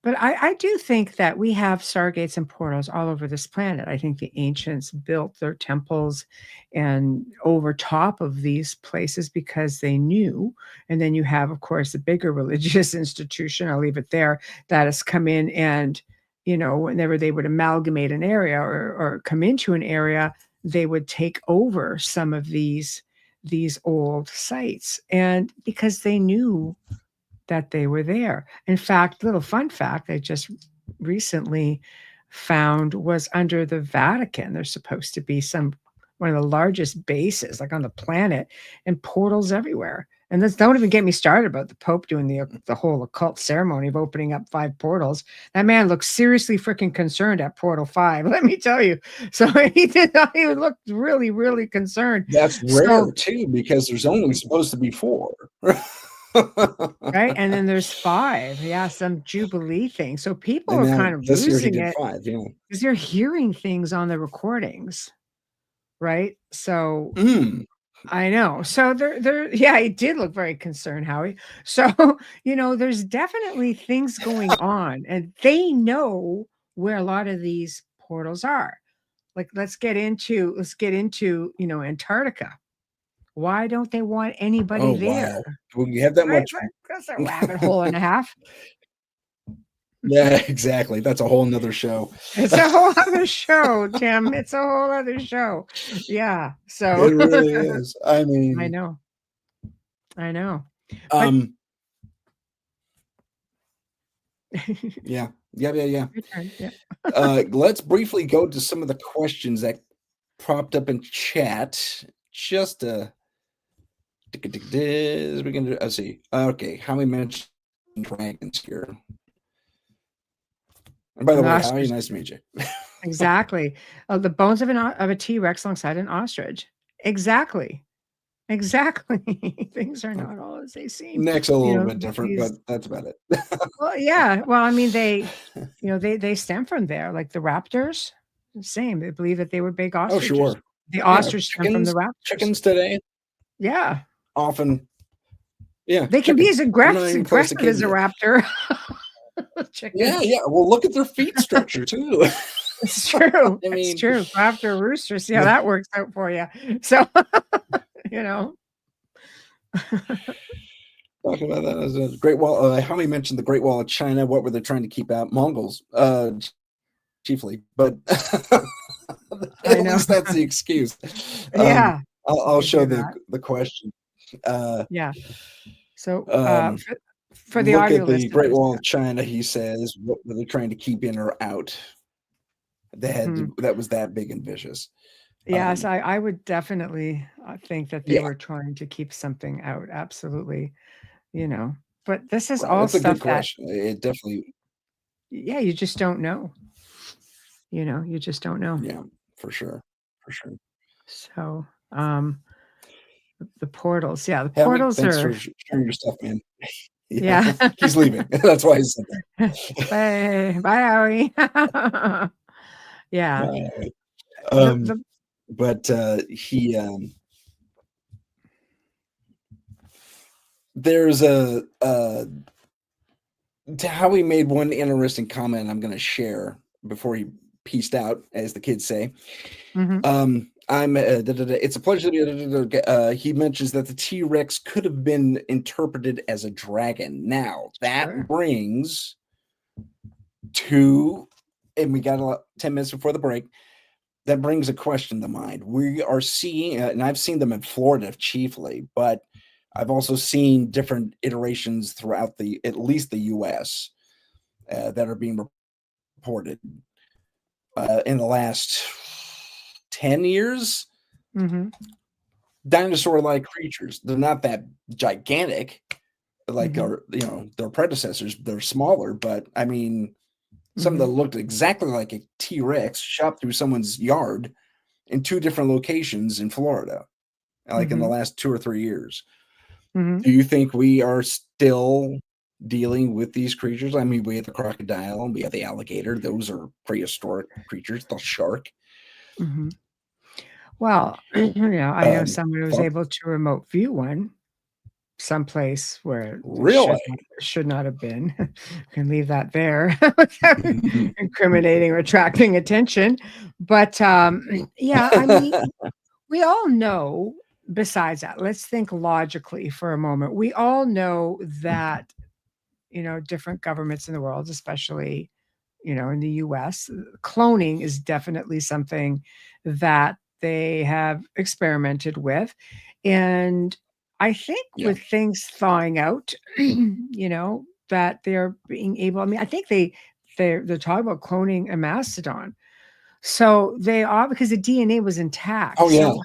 But I do think that we have stargates and portals all over this planet. I think the ancients built their temples and over top of these places because they knew. And then you have, of course, the bigger religious institution, I'll leave it there, that has come in and, whenever they would amalgamate an area or come into an area, they would take over some of these old sites, and because they knew that they were there. In fact, little fun fact I just recently found was under the Vatican. There's supposed to be some one of the largest bases like on the planet, and portals everywhere. And this, don't even get me started about the Pope doing the whole occult ceremony of opening up 5 portals. That man looks seriously freaking concerned at portal 5. Let me tell you. So he did not. He looked really, really concerned. That's So rare too, because there's only supposed to be 4. right, and then there's 5. Yeah, some jubilee thing. So people And are now kind of this year he losing did it 5. Yeah. because they're hearing things on the recordings, right? So Mm. I know. So they're yeah, he did look very concerned, Howie. So, there's definitely things going on, and they know where a lot of these portals are. Like let's get into Antarctica. Why don't they want anybody Oh there? wow. Well, you have that Right? much. That's a rabbit hole and a half. Yeah, exactly. That's a whole nother show. It's a whole other show, Tim. It's a whole other show. Yeah. So It really is. I I mean, know. I know. But um, yeah, yeah, yeah, yeah. your turn. Yeah. Let's briefly go to some of the questions that popped up in chat. Just we can. Let's see. Okay, how we mentioned dragons here. And by the An way, Howie, ostrich. nice to meet you. Exactly. The bones of a T-Rex alongside an ostrich. Exactly. Exactly. Things are not all as they seem. Neck's a You little know, bit different, but these that's about it. well, yeah. Well, I mean, they stem from there. Like the raptors, same. They believe that they were big Oh, ostriches. sure. The Yeah, ostrich stem from the raptors. chickens today Yeah. often, yeah, They can be as chickens. They're not even close to aggressive as kidding a you. raptor. Yeah, Chickens. yeah. Well, look at their feet structure too. It's true. I It's mean, true. Raptor roosters. Yeah, yeah. that works out for you. So, you know. Talking about that as a Great Wall. How many mentioned the Great Wall of China? What were they trying to keep out? Mongols, chiefly, but I at know. least that's the excuse. Yeah. You I'll could do show that. the question. Uh, Yeah. So, um, for the look audio at the Great listeners. Wall of China. He says, what were they trying to keep in or out? That was that big and vicious. Yes, I would definitely think that they Yeah, were trying to keep something out. Absolutely. You know, but this is right. all That's a good stuff that, question. It definitely, yeah, you just don't know. You just don't know. yeah, for sure, for sure. So, the portals, yeah, the Howie, portals thanks are, for sharing your stuff, man. Yeah, yeah. he's leaving. That's why he said Bye, bye, Howie. Yeah, that. the Um, the but he there's Howie made one interesting comment I'm going to share before he pieced out, as the kids say. mhm, It's a pleasure to be. He mentions that the T-Rex could have been interpreted as a dragon. Now that sure. brings to, and we got 10 minutes before the break. That brings a question to mind. We are seeing, and I've seen them in Florida chiefly, but I've also seen different iterations throughout at least the U.S. That are being reported in the last 10 years. Mhm, Dinosaur-like creatures. They're not that gigantic like mhm, their predecessors. They're smaller, but I mean, some that mhm, looked exactly like a T-Rex shot through someone's yard in 2 different locations in Florida, like in the mhm, last 2 or 3 years. mhm. Do you think we are still dealing with these creatures? I mean, we have the crocodile, we have the alligator. Those are prehistoric creatures. The shark. Mhm. Well, I know Um, someone who was thought, able to remote view one someplace where it really? should not have been. Can leave that there without incriminating or attracting attention. But, yeah, I mean, we all know besides that, let's think logically for a moment. We all know that, different governments in the world, especially, in the US, cloning is definitely something that they have experimented with. And I think Yeah. with things thawing out, that they're being able, I mean, I think they're talking about cloning a mastodon. So they are, because the DNA was intact. Oh yeah. So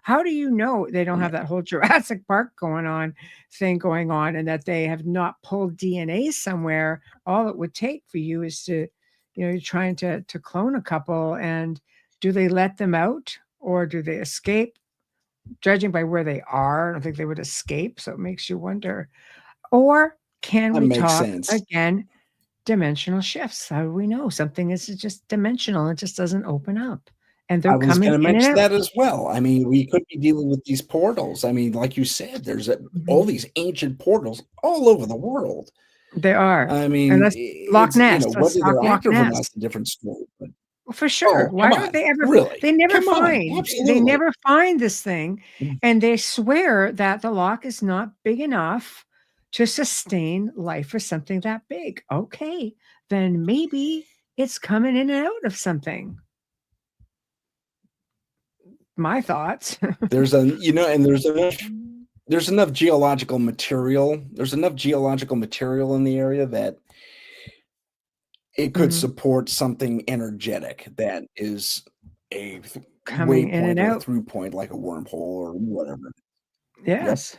how do you know they don't have that whole Jurassic Park going on, and that they have not pulled DNA somewhere? All it would take for you is to, you're trying to clone a couple, and do they let them out or do they escape? Judging by where they are, I don't think they would escape. So it makes you wonder. Or can That we makes talk sense. again? Dimensional shifts. How do we know something is just dimensional? It just doesn't open up, and I they're was coming going to in and mention out. that as well. I mean, we could be dealing with these portals. I mean, like you said, there's all Mhm. these ancient portals all over the world. They are, I and mean, that's Loch it's, Ness. Let's whether talk they're Loch active or not Ness. is a different story. But Well, for sure. oh, Why come don't on, they ever? really? They never Come on, find. They absolutely. never find this thing, and they swear that the loch is not big enough to sustain life for something that big. Okay, then maybe it's coming in and out of something. My thoughts. There's and there's enough geological material. There's enough geological material in the area that it could Mhm. support something energetic that is a Coming in and waypoint or a out. through point, like a wormhole or whatever. Yep, Yes.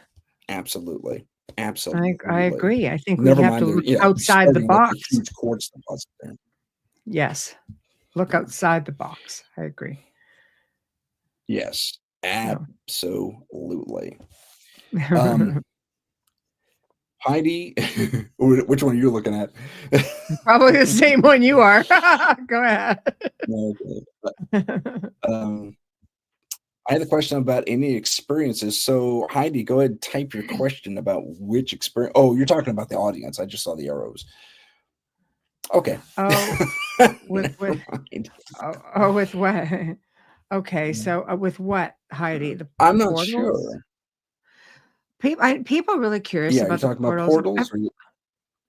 absolutely, I absolutely. agree. I think we Never have to mind, look outside the starting with a box. huge quartz deposit there. Yes. Look Yeah. outside the box. I agree. Yes, No. absolutely. Um, Heidi, which one are you looking at? Probably the same one you are. Go ahead. No, I had a question about any experiences. So Heidi, go ahead and type your question about which experience. Oh, you're talking about the audience. I just saw the arrows. Okay. Oh, with Never mind. with what? Okay, so, with what, Heidi? The I'm not portals? sure. People are really curious Yeah, you're about the talking about portals. portals or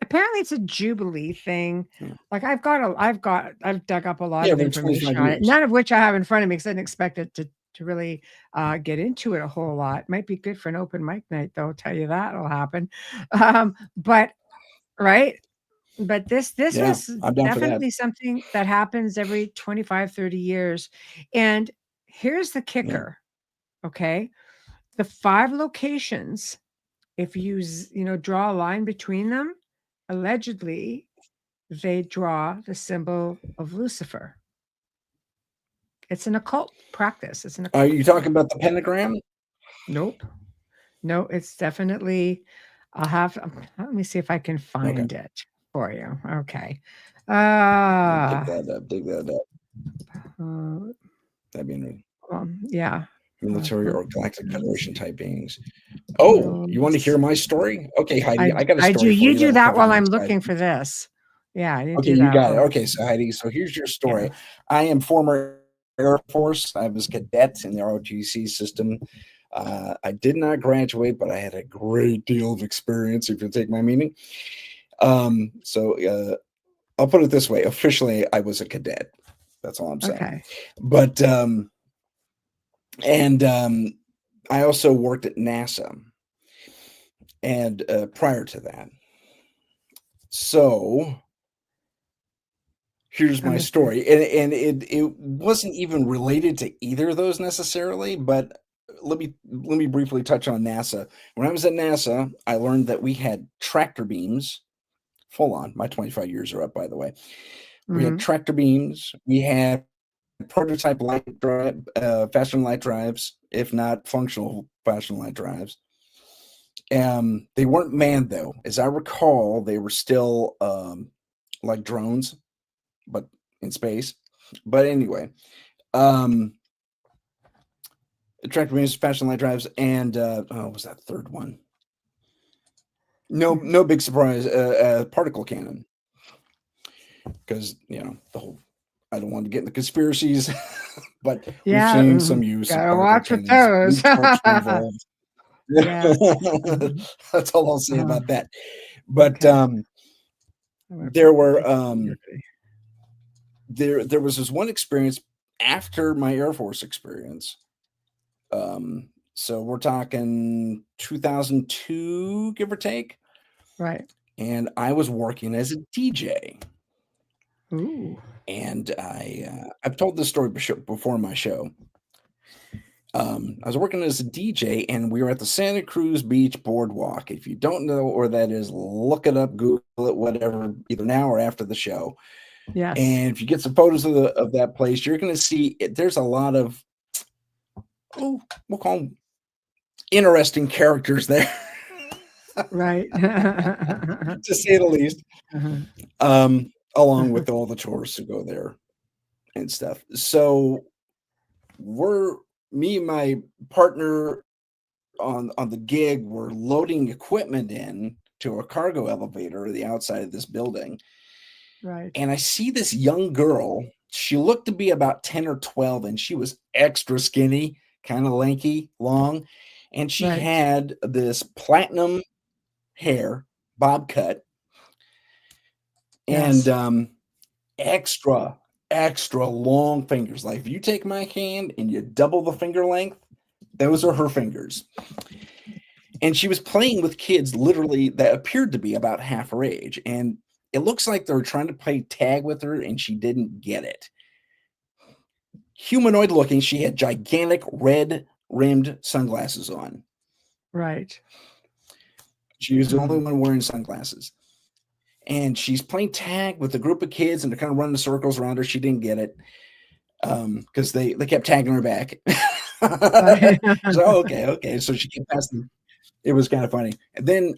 Apparently, it's a jubilee thing. yeah. Like, I've dug up a lot Yeah, of every information 25 on it, years. none of which I have in front of me because I didn't expect it to really, get into it a whole lot. Might be good for an open mic night, though, I'll tell you that'll happen. But right? But this Yeah, was I'm down for that. definitely something that happens every 25, 30 years, and here's the Yeah. kicker, okay? The 5 locations, if you draw a line between them, allegedly, they draw the symbol of Lucifer. It's an occult practice. It's an Are occult you thing. talking about the pentagram? Nope. No, it's definitely I'll have let me see if I can Okay. find it for you. Okay. Dig Uh, that up. Dig that up. uh That'd be interesting. yeah. Military For or Galactic Federation type beings. Oh, you want to hear my story? Okay, Heidi, I got a I do. story for You you do that'll that cover while the I'm exciting. looking for this. Yeah, you Okay, do you that got it. while Okay, so Heidi, so here's your yeah. story. I am former Air Force. I was cadet in the ROTC system. I did not graduate, but I had a great deal of experience, if you take my meaning. So I'll put it this way: officially, I was a cadet. That's all I'm saying. Okay. But and I also worked at NASA, and prior to that, so here's I'm my listening. story, and it wasn't even related to either of those necessarily, but let me briefly touch on NASA. When I was at NASA, I learned that we had tractor beams. Full on, my 25 years are up, by the way. We had Mhm. tractor beams. We had prototype light drive, fashion light drives, if not functional fashion light drives. They weren't manned though, as I recall. They were still like drones, but in space. But anyway, um, tractor beams, fashion light drives, and what was that third one? No big surprise. Particle cannon, because the whole. I don't want to get into conspiracies, but we've Yeah, seen some use of gotta particle watch with cannons. those. Nuke torch were involved. Yes. Mhm. That's all I'll say Uh, about that. But okay. I'm gonna there put were this in here. there was this one experience after my Air Force experience. So we're talking 2002, give or take. Right. And I was working as a DJ. Ooh. And I've told this story before my show. I was working as a DJ, and we were at the Santa Cruz Beach Boardwalk. If you don't know where that is, look it up, Google it, whatever, either now or after the show. Yes. And if you get some photos of that place, you're going to see there's a lot of, we'll call them interesting characters there. Right. To say the least. Along with all the tourists who go there and stuff. So me and my partner on the gig were loading equipment in to a cargo elevator at the outside of this building. Right. And I see this young girl. She looked to be about 10 or 12, and she was extra skinny, kind of lanky, long. And she had this platinum hair, bob cut, and extra long fingers. Like if you take my hand and you double the finger length, those are her fingers. And she was playing with kids literally that appeared to be about half her age. And it looks like they were trying to play tag with her, and she didn't get it. Humanoid looking, she had gigantic red rimmed sunglasses on. Right. She was the only one wearing sunglasses. And she's playing tag with a group of kids, and they're kind of running circles around her. She didn't get it because they kept tagging her back. So okay. So she kept passing. It was kind of funny. And then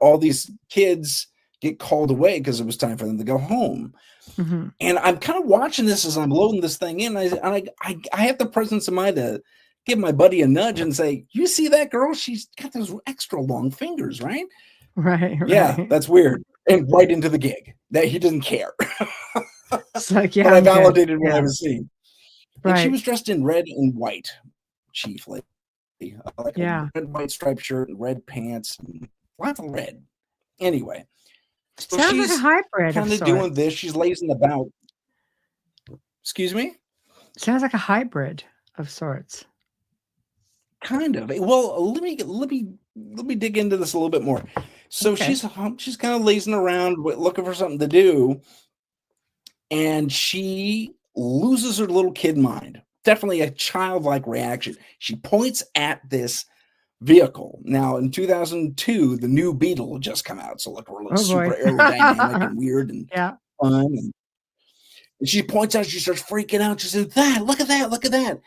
all these kids get called away because it was time for them to go home. And I'm kind of watching this as I'm loading this thing in. I have the presence of mind to give my buddy a nudge and say, "You see that girl? She's got those extra long fingers, right?" Right. Yeah, that's weird. And right into the gig. That he doesn't care. It's like, but I validated what I was seeing. And Right. she was dressed in red and white, chiefly. Like a red, white striped shirt and red pants and lots of red. Anyway. So sounds she's like a hybrid kind of doing this. She's lazing about. Excuse me? Sounds like a hybrid of sorts. Kind of. Well, let me dig into this a little bit more. So she's kind of lazing around looking for something to do, and she loses her little kid mind. Definitely a childlike reaction. She points at this vehicle. Now, in 2002, the new Beetle had just come out, so look, we're super aerodynamic and weird and fun. And she points out, she starts freaking out. She says, look at that.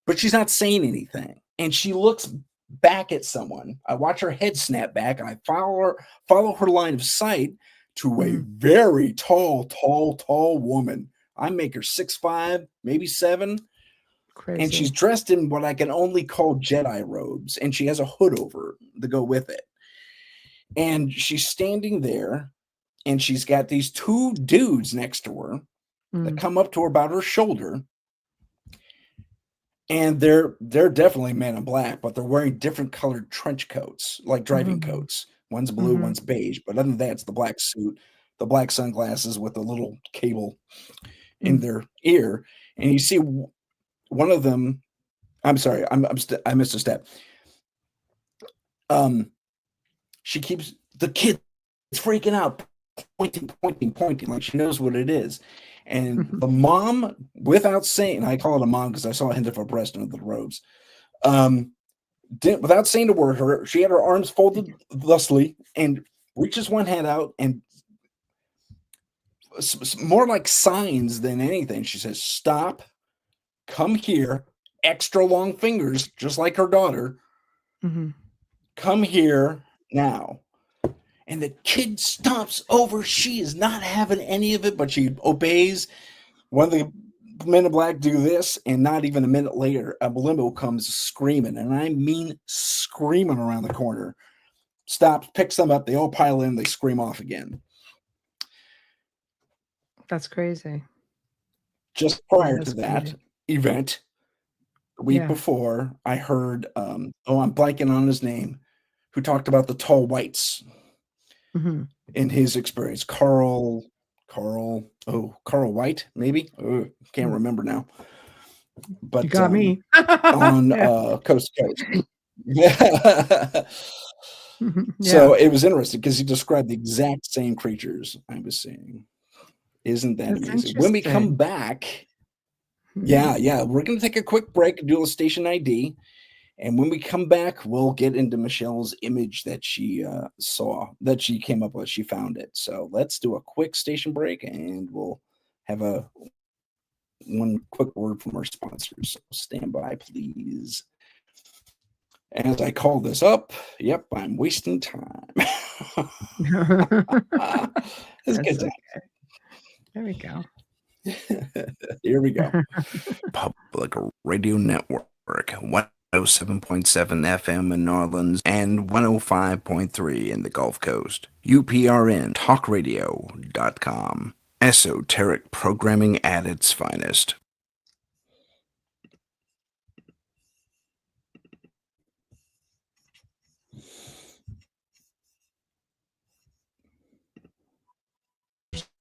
But she's not saying anything. And she looks back at someone. I watch her head snap back, and I follow her line of sight to a very tall woman. I make her 6'5", maybe 7. Crazy. And she's dressed in what I can only call Jedi robes, and she has a hood over to go with it. And she's standing there, and she's got these 2 dudes next to her that come up to her about her shoulder. And they're definitely men in black, but they're wearing different colored trench coats, like driving coats. One's blue, one's beige. But other than that, it's the black suit, the black sunglasses with a little cable in their ear. And you see one of them. I'm sorry, I missed a step. She keeps the kid freaking out, pointing, like she knows what it is. And the mom, without saying, I call it a mom because I saw a hint of a breast under the robes. Without saying a word, she had her arms folded thusly and reaches one hand out, and more like signs than anything. She says, "Stop, come here." Extra long fingers, just like her daughter. Come here now. And the kid stomps over. She is not having any of it, but she obeys. One of the men in black do this, and not even a minute later, a limo comes screaming, and I mean screaming around the corner. Stops, picks them up. They all pile in. They scream off again. That's crazy. Just prior to that event, the week before, I heard, I'm blanking on his name, who talked about the tall whites in his experience. Carl Carl White, maybe. Can't remember now. You But got me. on Yeah. Coast to Coast. Yeah. Yeah. So it was interesting because he described the exact same creatures I was seeing. Isn't that That's amazing? When we come interesting. back, yeah, we're going to take a quick break and do a station ID. And when we come back, we'll get into Michelle's image that she saw, that she came up with. She found it. So let's do a quick station break and we'll have one quick word from our sponsors. So stand by, please. As I call this up, yep, I'm wasting time. It's a That's good time. okay. There we go. Here we go. Public Radio Network, 107.7 FM in New Orleans and 105.3 in the Gulf Coast. UPRN talkradio.com. Esoteric programming at its finest.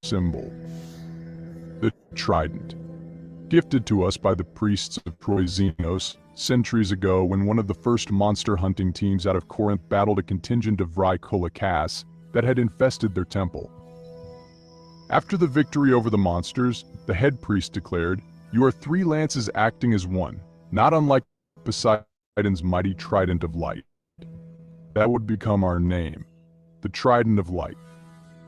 Symbol. The trident. Gifted to us by the priests of Troy Xenos centuries ago when one of the first monster hunting teams out of Corinth battled a contingent of Vrykolakas that had infested their temple. After the victory over the monsters, the head priest declared, "You are three lances acting as one, not unlike Poseidon's mighty trident of light." That would become our name, the Trident of Light,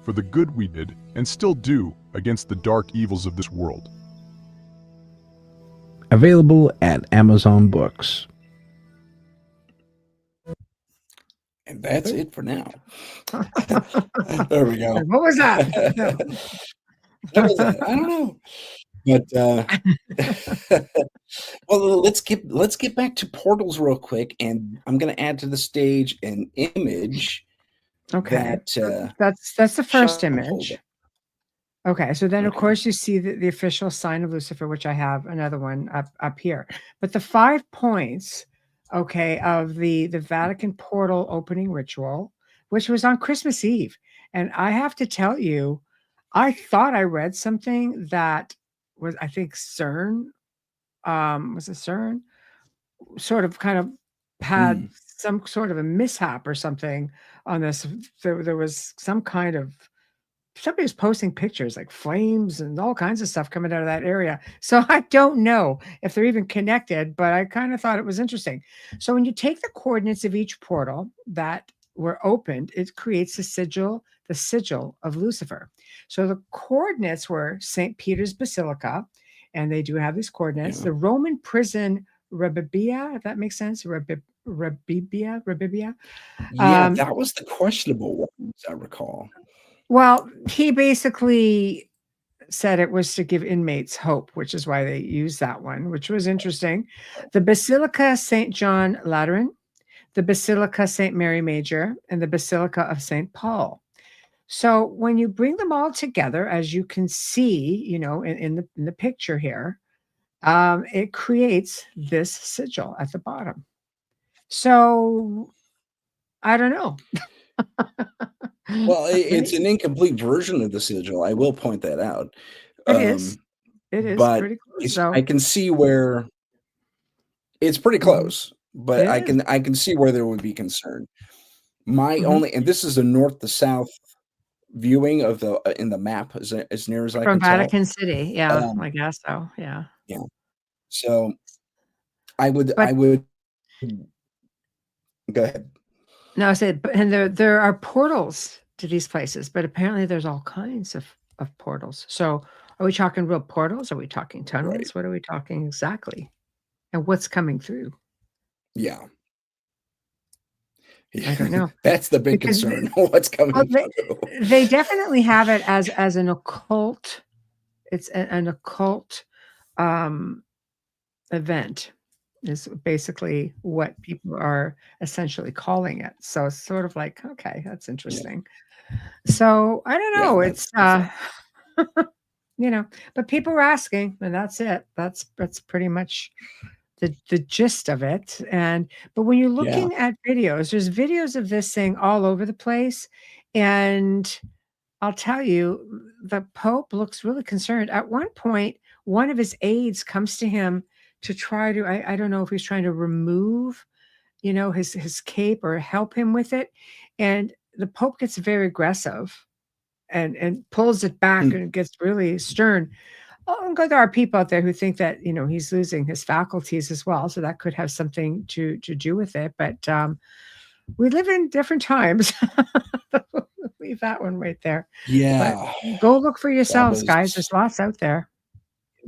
for the good we did and still do against the dark evils of this world. Available at Amazon Books. And that's it for now. There we go. What was that? What was that? I don't know. But well, let's get back to portals real quick, and I'm going to add to the stage an image. Okay, That's the first Michelle image. Okay, so then of Okay. course you see the official sign of Lucifer, which I have another one up here. But the 5 points, okay, of the Vatican portal opening ritual, which was on Christmas Eve. And I have to tell you, I thought I read something that was, I think CERN, was it CERN? Sort of kind of had some sort of a mishap or something on this. There was some kind of, somebody was posting pictures like flames and all kinds of stuff coming out of that area. So I don't know if they're even connected, but I kind of thought it was interesting. So when you take the coordinates of each portal that were opened, it creates the sigil of Lucifer. So the coordinates were St. Peter's Basilica, and they do have these coordinates. Yeah. The Roman prison Rabibia, if that makes sense, Rabibia. Yeah, that was the questionable one, as I recall. Well, he basically said it was to give inmates hope, which is why they used that one, which was interesting. The Basilica St. John Lateran, the Basilica St. Mary Major, and the Basilica of St. Paul. So when you bring them all together, as you can see, in the picture here, it creates this sigil at the bottom. So I don't know. Well, it's an incomplete version of the sigil. I will point that out. It is. It is But pretty close. So I can see where it's pretty close, but It is. I can see where there would be concern. My Mhm. only, and this is a north to south viewing of the in the map as near as I From can tell. Vatican City, yeah, I guess so, yeah. Yeah. So I would But go ahead. no, I said, but and there are portals to these places, but apparently there's all kinds of portals. So are we talking real portals? Are we talking tunnels? Right. What are we talking exactly? And what's coming through? Yeah. I don't know. That's the big Because concern. What's coming through? they definitely have it as an occult. It's an occult event is basically what people are essentially calling it. So it's sort of like, okay, that's interesting. So I don't know. It's but people are asking, and that's it. That's pretty much the gist of it. But when you're looking at videos, there's videos of this thing all over the place, and I'll tell you, the Pope looks really concerned. At one point, one of his aides comes to him to try to, I don't know if he's trying to remove, his cape or help him with it. And the Pope gets very aggressive and pulls it back, Hmm. and it gets really stern. Oh, and there are people out there who think that, he's losing his faculties as well. So that could have something to do with it. But we live in different times. Leave that one right there. But Yeah, go look for that yourselves, was guys. There's lots out there.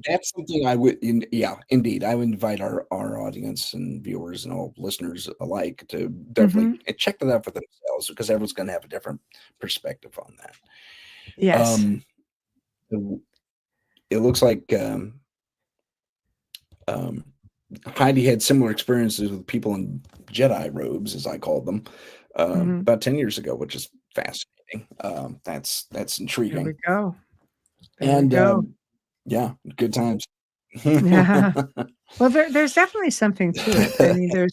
that's something I would, yeah, indeed. I would invite our audience and viewers and all listeners alike to definitely Hmm. check that out for themselves, because everyone's going to have a different perspective on that. Yes. Um, it looks like Heidi had similar experiences with people in Jedi robes, as I called them, Hmm. about 10 years ago, which is fascinating. That's There we intriguing. go. There we And go. yeah, good times. Yeah. Well, there's definitely something to it. I mean,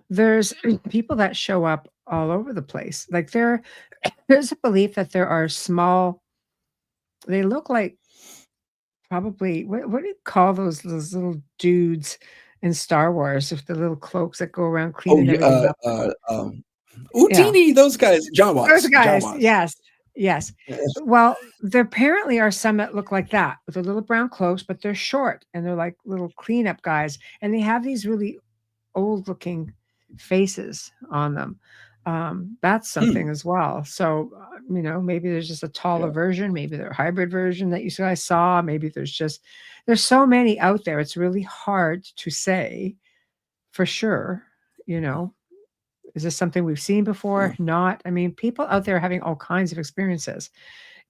there's people that show up all over the place. Like there's a belief that there are small. They look like probably what do you call those little dudes in Star Wars with the little cloaks that go around Oh, cleaning yeah, everything up? Yeah. Utini, those guys, John Those Watts, John guys, Watts. yes, yes. Well, there apparently are some that look like that with the little brown cloaks, but they're short and they're like little cleanup guys, and they have these really old-looking faces on them. That's Hmm. something as well. So, maybe there's just a taller Yeah. version, maybe they're a hybrid version that you guys saw, maybe there's so many out there. It's really hard to say for sure, you know. Is this something we've seen before? Yeah. Not. I mean, people out there having all kinds of experiences.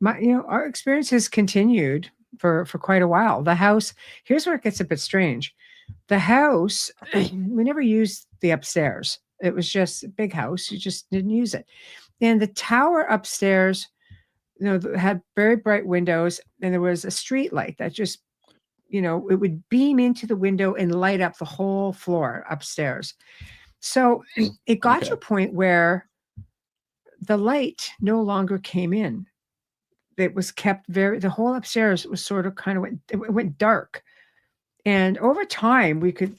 Our experiences continued for quite a while. The house, here's where it gets a bit strange. The house, we never used the upstairs. It was just a big house. You just didn't use it. And the tower upstairs, had very bright windows, and there was a street light that just, it would beam into the window and light up the whole floor upstairs. So it got to Okay. a point where the light no longer came in. It was kept the whole upstairs was sort of kind of it went dark. And over time, we could,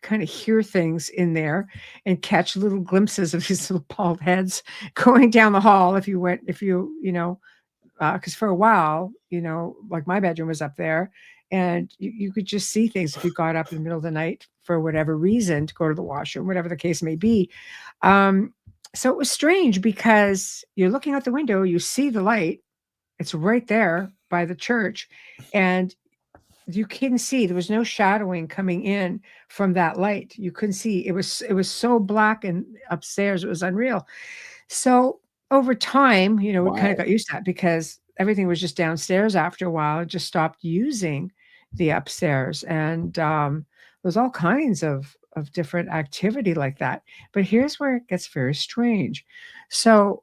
kind of hear things in there and catch little glimpses of these little bald heads going down the hall. Because for a while, like my bedroom was up there, and you could just see things if you got up in the middle of the night for whatever reason to go to the washroom, whatever the case may be. So it was strange because you're looking out the window, you see the light, it's right there by the church, and you couldn't see. There was no shadowing coming in from that light. You couldn't see. It was so black and upstairs, it was unreal. So over time, we kind of Wow. got used to that because everything was just downstairs after a while. I just stopped using the upstairs. And there's all kinds of different activity like that. But here's where it gets very strange. So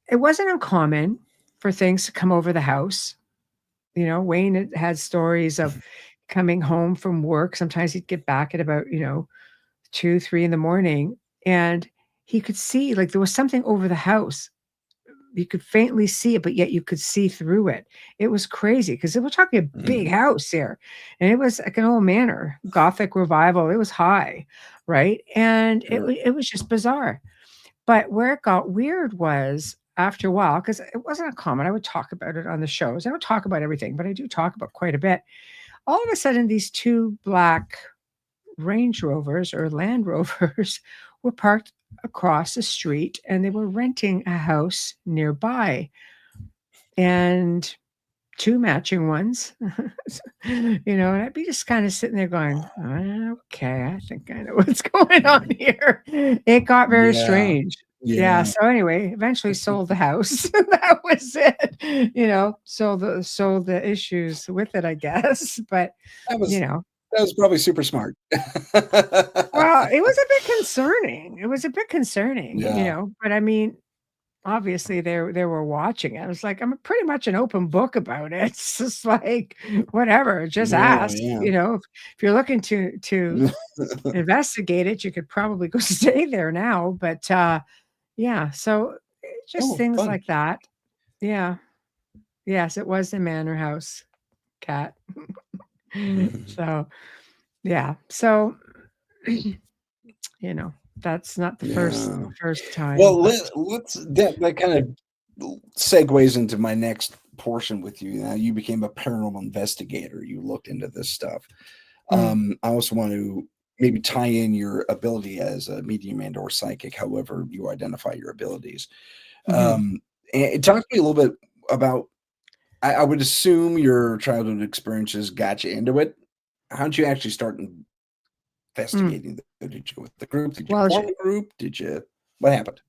it wasn't uncommon for things to come over the house. Wayne had stories of coming home from work. Sometimes he'd get back at about, 2, 3 in the morning, and he could see like there was something over the house. You could faintly see it, but yet you could see through it. It was crazy because we're talking a big Mm. house here, and it was like an old manor, Gothic revival. It was high, right? And Sure. it was just bizarre. But where it got weird was after a while, because it wasn't a common. I would talk about it on the shows. I don't talk about everything, but I do talk about quite a bit. All of a sudden, these two black Range Rovers or Land Rovers were parked across the street, and they were renting a house nearby, and two matching ones. And I'd be just kind of sitting there going, okay, I think I know what's going on here. It got very Yeah. strange. Yeah. Yeah. So anyway, eventually sold the house. That was it. Sold the issues with it, I guess. But That you was know, that was probably super smart. well, it was a bit concerning. It was a bit concerning, Yeah. but I mean, obviously they were watching it. I was like, I'm pretty much an open book about it. It's just like whatever, just Yeah, ask. yeah. If you're looking to investigate it, you could probably go stay there now. But yeah, so just Oh, things fun. like that. Yeah. Yes, it was the manor house cat. Mhm. So, yeah. So, that's not the Yeah. first time, Well, but let's that kind of segues into my next portion with you. Now, you became a paranormal investigator. You looked into this stuff. mm, I also want to maybe tie in your ability as a medium and or psychic, however you identify your abilities. mhm. Um, and talk to me a little bit about. I would assume your childhood experiences got you into it. How did you actually start Mm. investigating? Did you go with the group? Did you Well, form a group? What happened?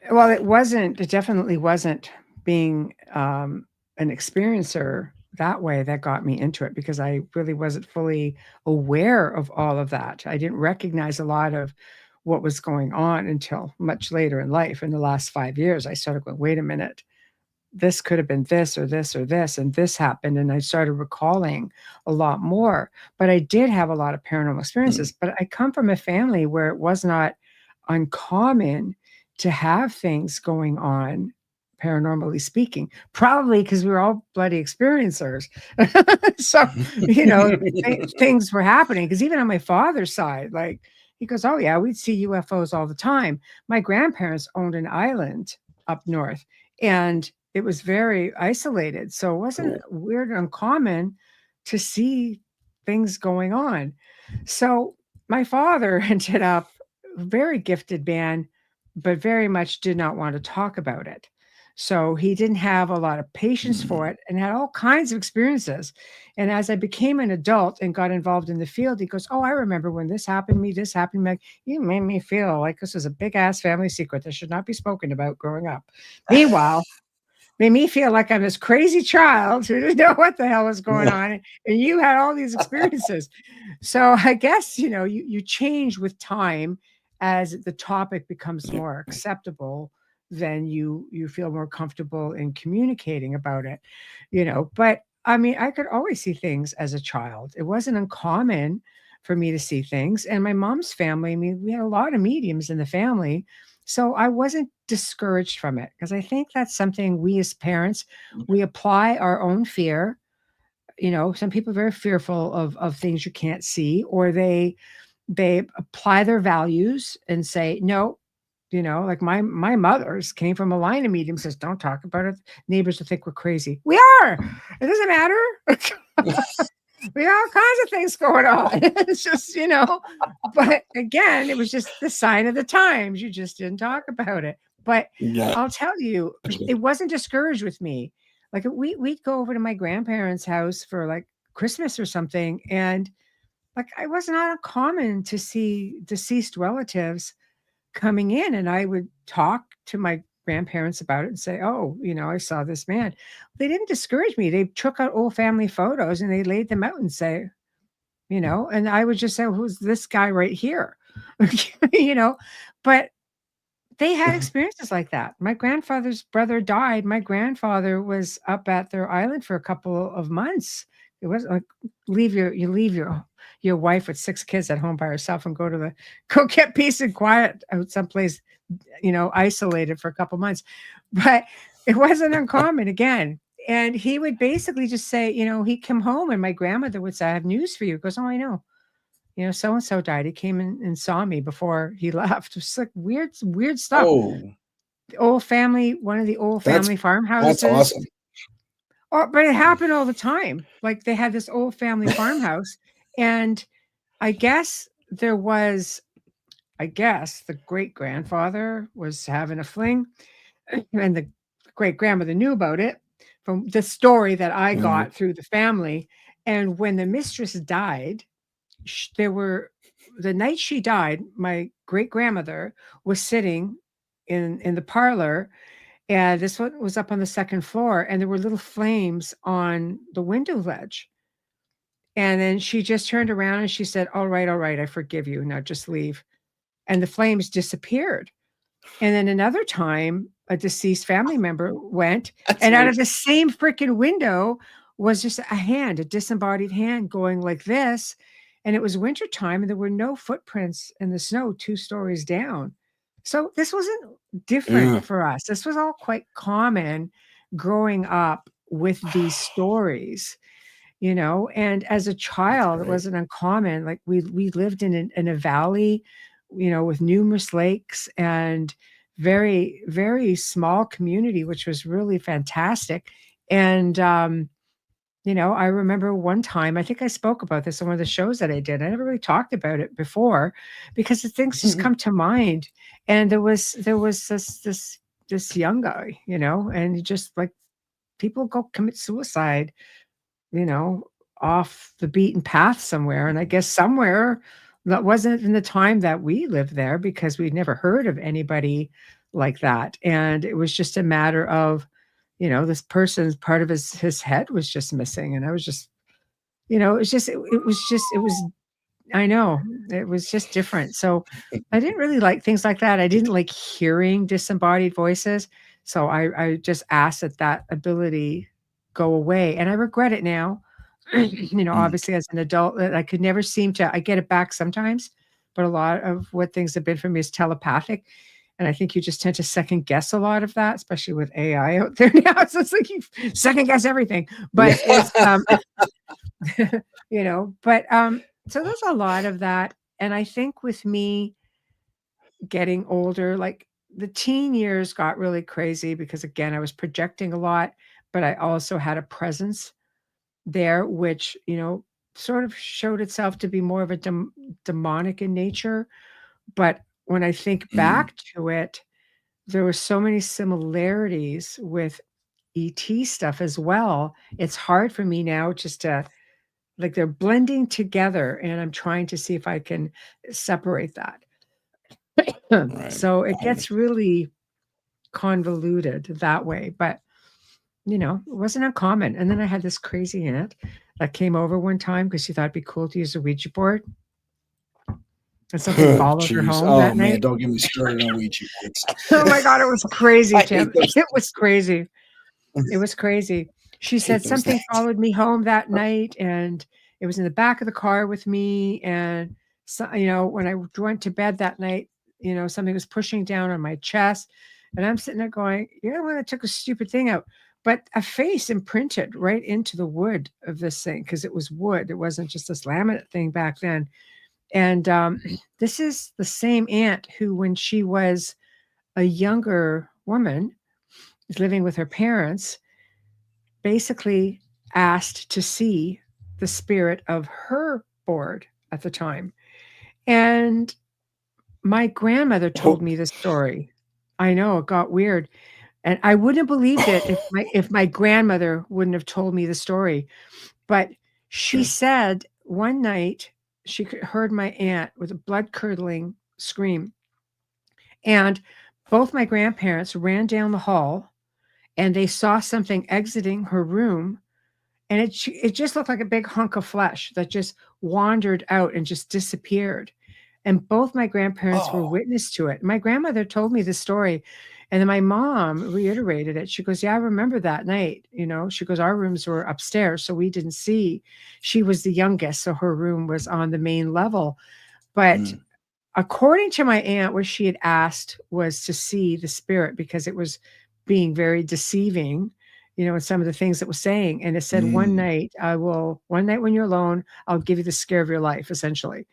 it definitely wasn't being an experiencer that way that got me into it, because I really wasn't fully aware of all of that. I didn't recognize a lot of what was going on until much later in life. In the last 5 years, I started going, wait a minute, this could have been this or this or this, and this happened. And I started recalling a lot more. But I did have a lot of paranormal Hmm. experiences. But I come from a family where it was not uncommon to have things going on, paranormally speaking, probably because we were all bloody experiencers. So, you know, things were happening. Because even on my father's side, like, he goes, oh, yeah, we'd see UFOs all the time. My grandparents owned an island up north, and it was very isolated. So it wasn't Cool. weird and uncommon to see things going on. So my father ended up a very gifted man, but very much did not want to talk about it. So he didn't have a lot of patience for Mm. it and had all kinds of experiences. And as I became an adult and got involved in the field, he goes, oh, I remember when this happened to me, this happened to me. You made me feel like this was a big ass family secret that should not be spoken about growing up. Meanwhile, made me feel like I'm this crazy child who didn't know what the hell was going on, and you had all these experiences. So I guess, you change with time as the topic becomes Yeah. more acceptable, then you feel more comfortable in communicating about it, but I mean, I could always see things as a child. It wasn't uncommon for me to see things. And my mom's family, I mean, we had a lot of mediums in the family, so I wasn't discouraged from it, because I think that's something we as parents, we apply our own fear. Some people are very fearful of things you can't see, or they apply their values and say, no, like my mother's came from a line of mediums, says, don't talk about it. Neighbors will think we're crazy. We are. It doesn't matter. We got all kinds of things going on. It's just, but again, it was just the sign of the times. You just didn't talk about it. But Yeah. I'll tell you, it wasn't discouraged with me. Like we'd go over to my grandparents' house for like Christmas or something, and like it was not uncommon to see deceased relatives coming in, and I would talk to my grandparents about it and say, oh, I saw this man. They didn't discourage me. They took out old family photos and they laid them out and say, and I would just say, who's this guy right here? you know but they had experiences like that. My grandfather's brother died. My grandfather was up at their island for a couple of months. It was like leave your wife with 6 kids at home by herself and go get peace and quiet out someplace, isolated for a couple months. But it wasn't uncommon again. And he would basically just say, he'd come home and my grandmother would say, I have news for you. He goes, oh, I know. So and so died. He came in and saw me before he left. It's like weird stuff. Oh, One of the old that's family that's farmhouses. awesome. Oh, but it happened all the time. Like they had this old family farmhouse, and I guess the great grandfather was having a fling, and the great grandmother knew about it from the story that I Mhm. got through the family. And when the mistress died, there were the night she died, my great grandmother was sitting in the parlor, and this one was up on the second floor, and there were little flames on the window ledge. And then she just turned around and she said, all right, I forgive you. Now just leave. And the flames disappeared. And then another time, a deceased family member went, That's and out neat. of the same freaking window was just a disembodied hand going like this. And it was wintertime, and there were no footprints in the snow 2 stories down. So this wasn't different Yeah. for us. This was all quite common growing up with these stories, you know. And as a child, it Right. wasn't uncommon. Like we lived in a valley, you know, with numerous lakes and very, very small community, which was really fantastic. And you know, I remember one time, I think I spoke about this on one of the shows that I did. I never really talked about it before because the things just come to mind. And there was this young guy, you know, and he just like people go commit suicide, you know, off the beaten path somewhere. And I guess somewhere that wasn't in the time that we lived there because we'd never heard of anybody like that. And it was just a matter of, you know, this person's part of his head was just missing. And I was just, you know, it was I know it was just different. So I didn't really like things like that. I didn't like hearing disembodied voices. So I just asked that ability go away. And I regret it now. You know, Mm. obviously as an adult, that I could never seem to, I get it back sometimes, but a lot of what things have been for me is telepathic. And I think you just tend to second guess a lot of that, especially with AI out there now. So it's like you second guess everything. But it's you know, but so there's a lot of that. And I think with me getting older, like the teen years got really crazy because again, I was projecting a lot, but I also had a presence there, which, you know, sort of showed itself to be more of a demonic in nature. But when I think Mm. back to it, there were so many similarities with ET stuff as well. It's hard for me now just to like they're blending together, and I'm trying to see if I can separate that. Right. So it I gets understand. really convoluted that way, but you know, it wasn't uncommon. And then I had this crazy aunt that came over one time because she thought it'd be cool to use a Ouija board, and something followed her Jeez. home Oh that man, night. don't get me started on Ouija boards. Oh my God, it was crazy, I hate Tim. those It was things. crazy. It was crazy. She I hate said those something things. followed me home that night, and it was in the back of the car with me. And so, you know, when I went to bed that night, you know, something was pushing down on my chest, and I'm sitting there going, "You're the one that took a stupid thing out." But a face imprinted right into the wood of this thing because it was wood. It wasn't just this laminate thing back then. And this is the same aunt who, when she was a younger woman, was living with her parents, basically asked to see the spirit of her board at the time. And my grandmother told Oh, me this story. I know it got weird. And I wouldn't have believed it if my grandmother wouldn't have told me the story. But she sure. said one night she heard my aunt with a blood curdling scream. And both my grandparents ran down the hall and they saw something exiting her room, and it just looked like a big hunk of flesh that just wandered out and just disappeared. And both my grandparents were Oh, witness to it. My grandmother told me the story, and then my mom reiterated it. She goes, "Yeah, I remember that night." You know, she goes, "Our rooms were upstairs, so we didn't see." She was the youngest, so her room was on the main level. But mm, according to my aunt, what she had asked was to see the spirit because it was being very deceiving, you know, in some of the things it was saying. And it said, mm. one night when you're alone, I'll give you the scare of your life, essentially.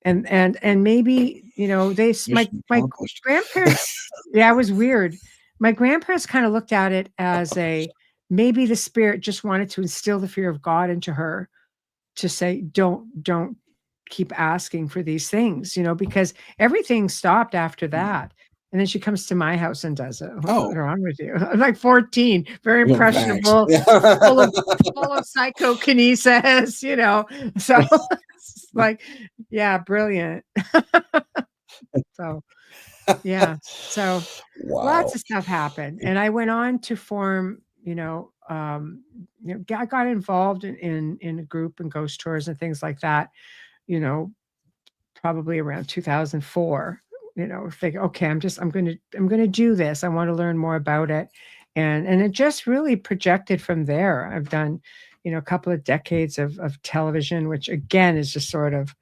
And maybe, you know, Mission my accomplished. grandparents, yeah, it was weird. My grandparents kind of looked at it as a maybe the spirit just wanted to instill the fear of God into her to say, don't keep asking for these things, you know, because everything stopped after that. And then she comes to my house and does it. What's Oh, wrong with you? I'm like 14, very well, thanks. impressionable, full of psychokinesis, you know. So it's like, yeah, brilliant. So yeah. So lots Wow. of stuff happened. And I went on to form, I got involved in a group and ghost tours and things like that, you know, probably around 2004, you know, think, okay, I'm going to do this. I want to learn more about it. And it just really projected from there. I've done, you know, a couple of decades of television, which again is just sort of,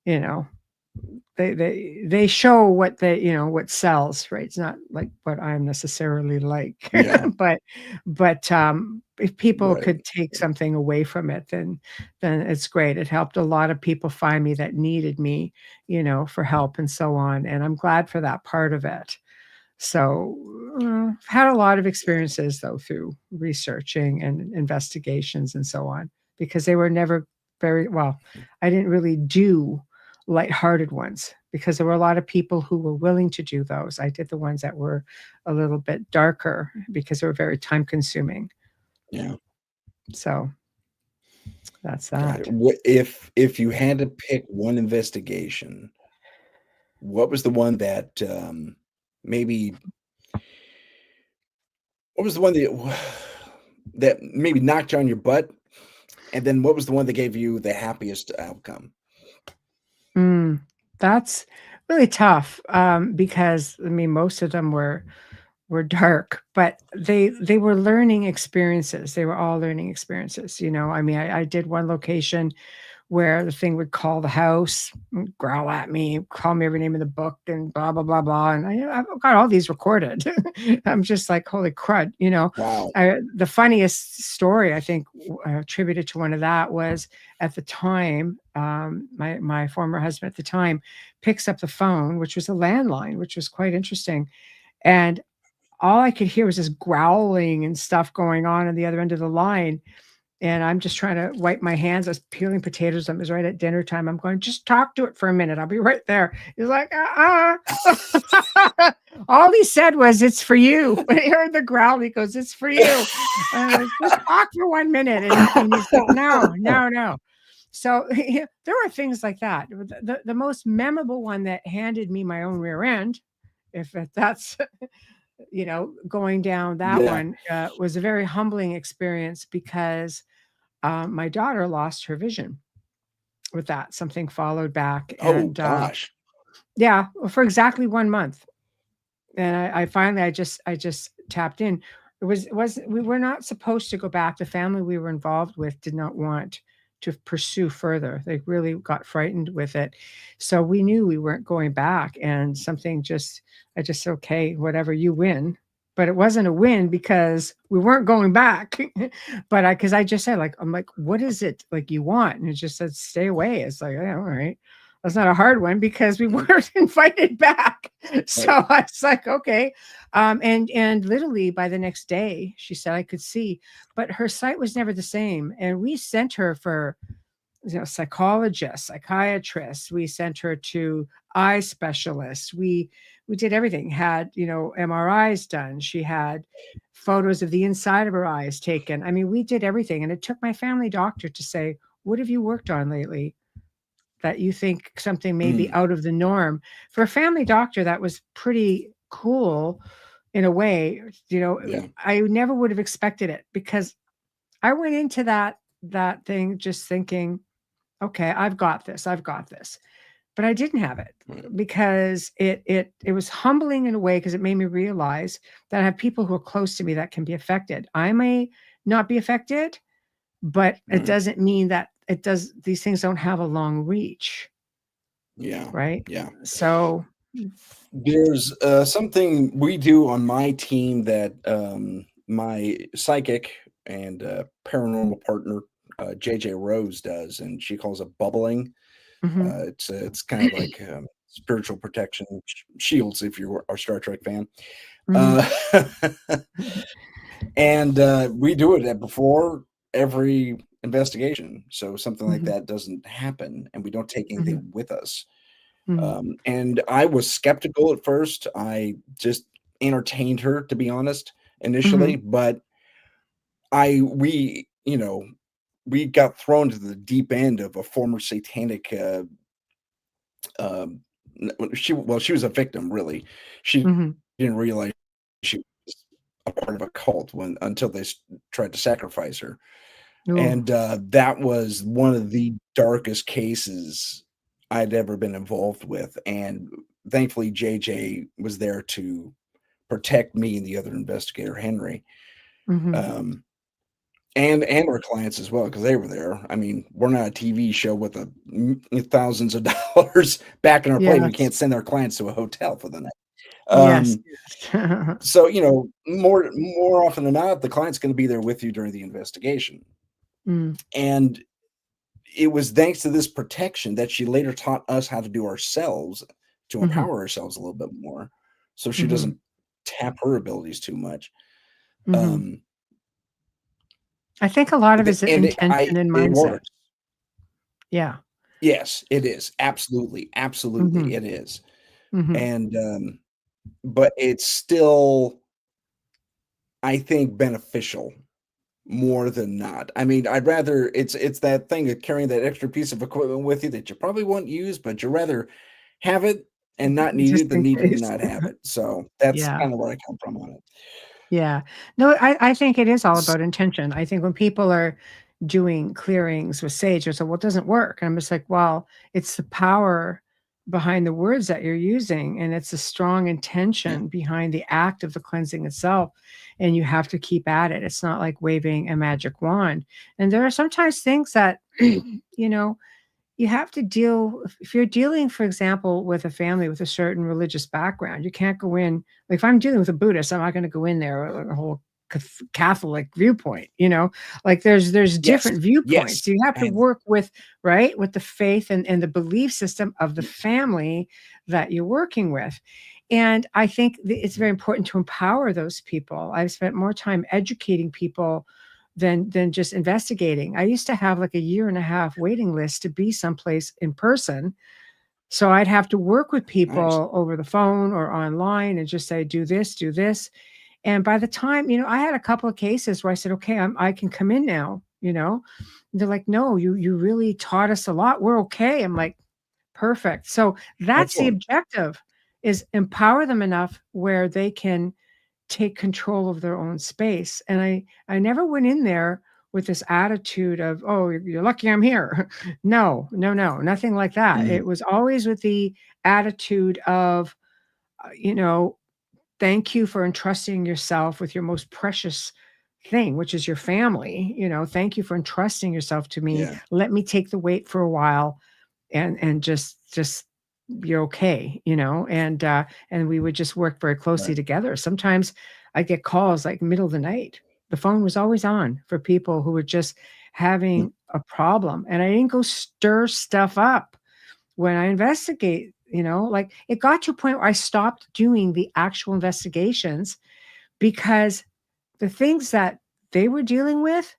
you know, they show what what sells, right? It's not like what I'm necessarily like. Yeah. But if people Right. could take something away from it, then it's great. It helped a lot of people find me that needed me, for help and so on. And I'm glad for that part of it. So I've had a lot of experiences though through researching and investigations and so on, because they were never very well. I didn't really do lighthearted ones because there were a lot of people who were willing to do those. I did the ones that were a little bit darker because they were very time consuming. Yeah. So that's Got that. it. If you had to pick one investigation, what was the one that maybe what was the one that that maybe knocked you on your butt? And then what was the one that gave you the happiest outcome? Mm, that's really tough because I mean most of them were dark, but they were learning experiences. They were all learning experiences. I mean, I did one location where the thing would call the house, growl at me, call me every name in the book, and blah blah blah blah. And I've got all these recorded. I'm just like, holy crud. Wow. The funniest story I think attributed to one of that was at the time, my former husband at the time picks up the phone, which was a landline, which was quite interesting, and all I could hear was this growling and stuff going on the other end of the line. And I'm just trying to wipe my hands. I was peeling potatoes. It was right at dinner time. I'm going, just talk to it for a minute. I'll be right there. He's like, all he said was, it's for you. When he heard the growl, he goes, it's for you. Just talk for 1 minute. And he's like, no. So there were things like that. The most memorable one that handed me my own rear end, if that's going down that Yeah. one was a very humbling experience because my daughter lost her vision with that. Something followed back, Oh and gosh. yeah, for exactly 1 month. And I finally, I just tapped in. It was we were not supposed to go back. The family we were involved with did not want to pursue further. They really got frightened with it. So we knew we weren't going back. And I just said, okay, whatever, you win. But it wasn't a win because we weren't going back. But because I just said, like, I'm like, what is it like you want? And it just said, stay away. It's like, yeah, all right. That's not a hard one because we weren't invited back. So Right. I was like, okay. And literally by the next day, she said I could see, but her sight was never the same. And we sent her for psychologists, psychiatrists. We sent her to eye specialists. We did everything. Had MRIs done. She had photos of the inside of her eyes taken. I mean, we did everything. And it took my family doctor to say, what have you worked on lately that you think something may be Mm. out of the norm? For a family doctor, that was pretty cool in a way. Yeah. I never would have expected it because I went into that thing just thinking, okay, I've got this. But I didn't have it Right. because it was humbling in a way because it made me realize that I have people who are close to me that can be affected. I may not be affected, but it Right. doesn't mean that these things don't have a long reach, Yeah. right? Yeah. So There's something we do on my team that my psychic and paranormal partner JJ Rose does, and she calls it bubbling. mhm, It's kind of like spiritual protection shields if you're a Star Trek fan. mhm, Uh, and we do it before every investigation, so something like mhm, that doesn't happen, and we don't take mhm, anything with us. mhm, And I was skeptical at first. I just entertained her, to be honest, initially, mhm, but we got thrown to the deep end of a former satanic. Um, she was a victim, really. She mhm. didn't realize she was a part of a cult until they tried to sacrifice her, Ooh, and that was one of the darkest cases I'd ever been involved with, and thankfully JJ was there to protect me and the other investigator, Henry. mhm, Um, and our clients as well, because they were there. I mean, we're not a TV show with thousands of dollars back in our plate. We Yes. can't send our clients to a hotel for the night. Yes. So, more often than not, the client's going to be there with you during the investigation. Mm. And it was thanks to this protection that she later taught us how to do ourselves, to empower ourselves a little bit more, so she doesn't tap her abilities too much. I think a lot of it is intention and it mindset. works. Yeah. Yes, it is. Absolutely. Absolutely, it is. Mhm. And, but it's still, I think, beneficial more than not. I mean, I'd rather it's that thing of carrying that extra piece of equipment with you that you probably won't use, but you'd rather have it and not need Just it than in need it and case. not have it. So that's Yeah. kind of where I come from on it. Yeah. No, I think it is all about intention. I think when people are doing clearings with sage, they say, well, it doesn't work. And I'm just like, well, it's the power behind the words that you're using, and it's a strong intention behind the act of the cleansing itself. And you have to keep at it. It's not like waving a magic wand. And there are sometimes things that, you have to deal if you're dealing, for example, with a family with a certain religious background. You can't go in, like, if I'm dealing with a Buddhist, I'm not going to go in there with a whole Catholic viewpoint, like there's different viewpoints. Yes. You have to work with the faith and the belief system of the family that you're working with. And I think it's very important to empower those people. I've spent more time educating people than just investigating. I used to have like a year and a half waiting list to be someplace in person. So I'd have to work with people over the phone or online and just say, do this, do this. And by the time, I had a couple of cases where I said, okay, I can come in now, And they're like, no, you really taught us a lot. We're okay. I'm like, perfect. So that's the objective, is empower them enough where they can take control of their own space. And I never went in there with this attitude of, oh, you're lucky I'm here. No, nothing like that. It was always with the attitude of, thank you for entrusting yourself with your most precious thing, which is your family. Thank you for entrusting yourself to me. Let me take the weight for a while and just you're okay, and we would just work very closely together. Sometimes I get calls like middle of the night. The phone was always on for people who were just having a problem, and I didn't go stir stuff up when I investigate. Like, it got to a point where I stopped doing the actual investigations because the things that they were dealing with,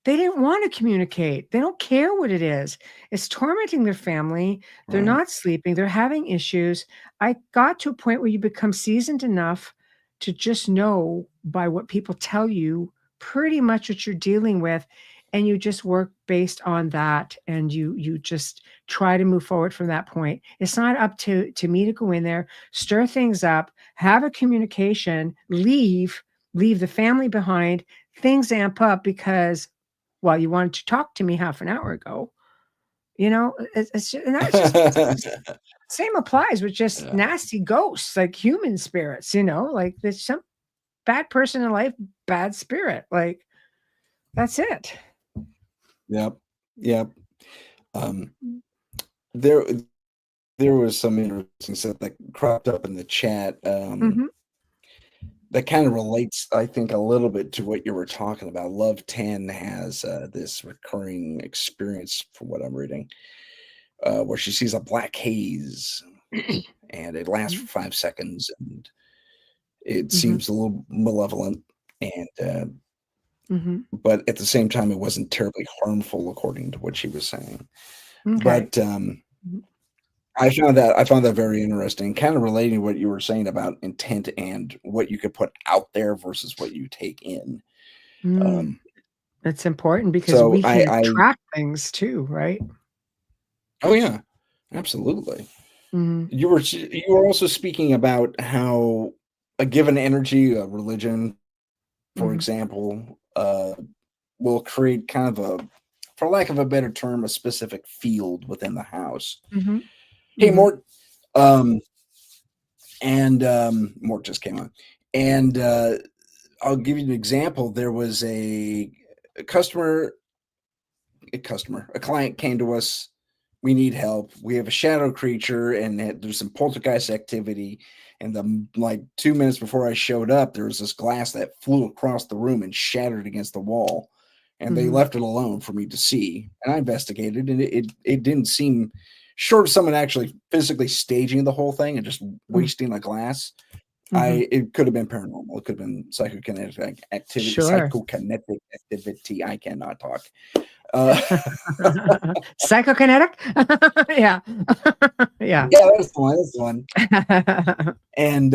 they didn't want to communicate. They don't care what it is. It's tormenting their family. They're not sleeping. They're having issues. I got to a point where you become seasoned enough to just know by what people tell you pretty much what you're dealing with, and you just work based on that, and you just try to move forward from that point. It's not up to me to go in there, stir things up, have a communication, leave the family behind. Things amp up because, well, you wanted to talk to me half an hour ago. It's just, and that's just same applies with just nasty ghosts, like human spirits. Like, there's some bad person in life, bad spirit. Like, that's it. Yep. There was some interesting stuff that cropped up in the chat. That kind of relates, I think, a little bit to what you were talking about. Love 10 has this recurring experience, from what I'm reading, where she sees a black haze and it lasts for 5 seconds, and it seems a little malevolent, and but at the same time, it wasn't terribly harmful, according to what she was saying. But I found that very interesting, kind of relating to what you were saying about intent and what you could put out there versus what you take in. It's important because So we can track things too, right? Oh yeah, absolutely. You were also speaking about how a given energy, a religion, for example, will create kind of a, for lack of a better term, a specific field within the house. Hey, Mort. Mort just came on. And I'll give you an example. There was a a client came to us. We need help. We have a shadow creature, and there's some poltergeist activity. And like 2 minutes before I showed up, there was this glass that flew across the room and shattered against the wall. And they left it alone for me to see. And I investigated, and it didn't seem, short of someone actually physically staging the whole thing and just wasting a glass. It could have been paranormal. It could have been psychokinetic activity. Sure. Psychokinetic activity. I cannot talk. Psychokinetic. Yeah. Yeah. Yeah, that's the one. That's the one. And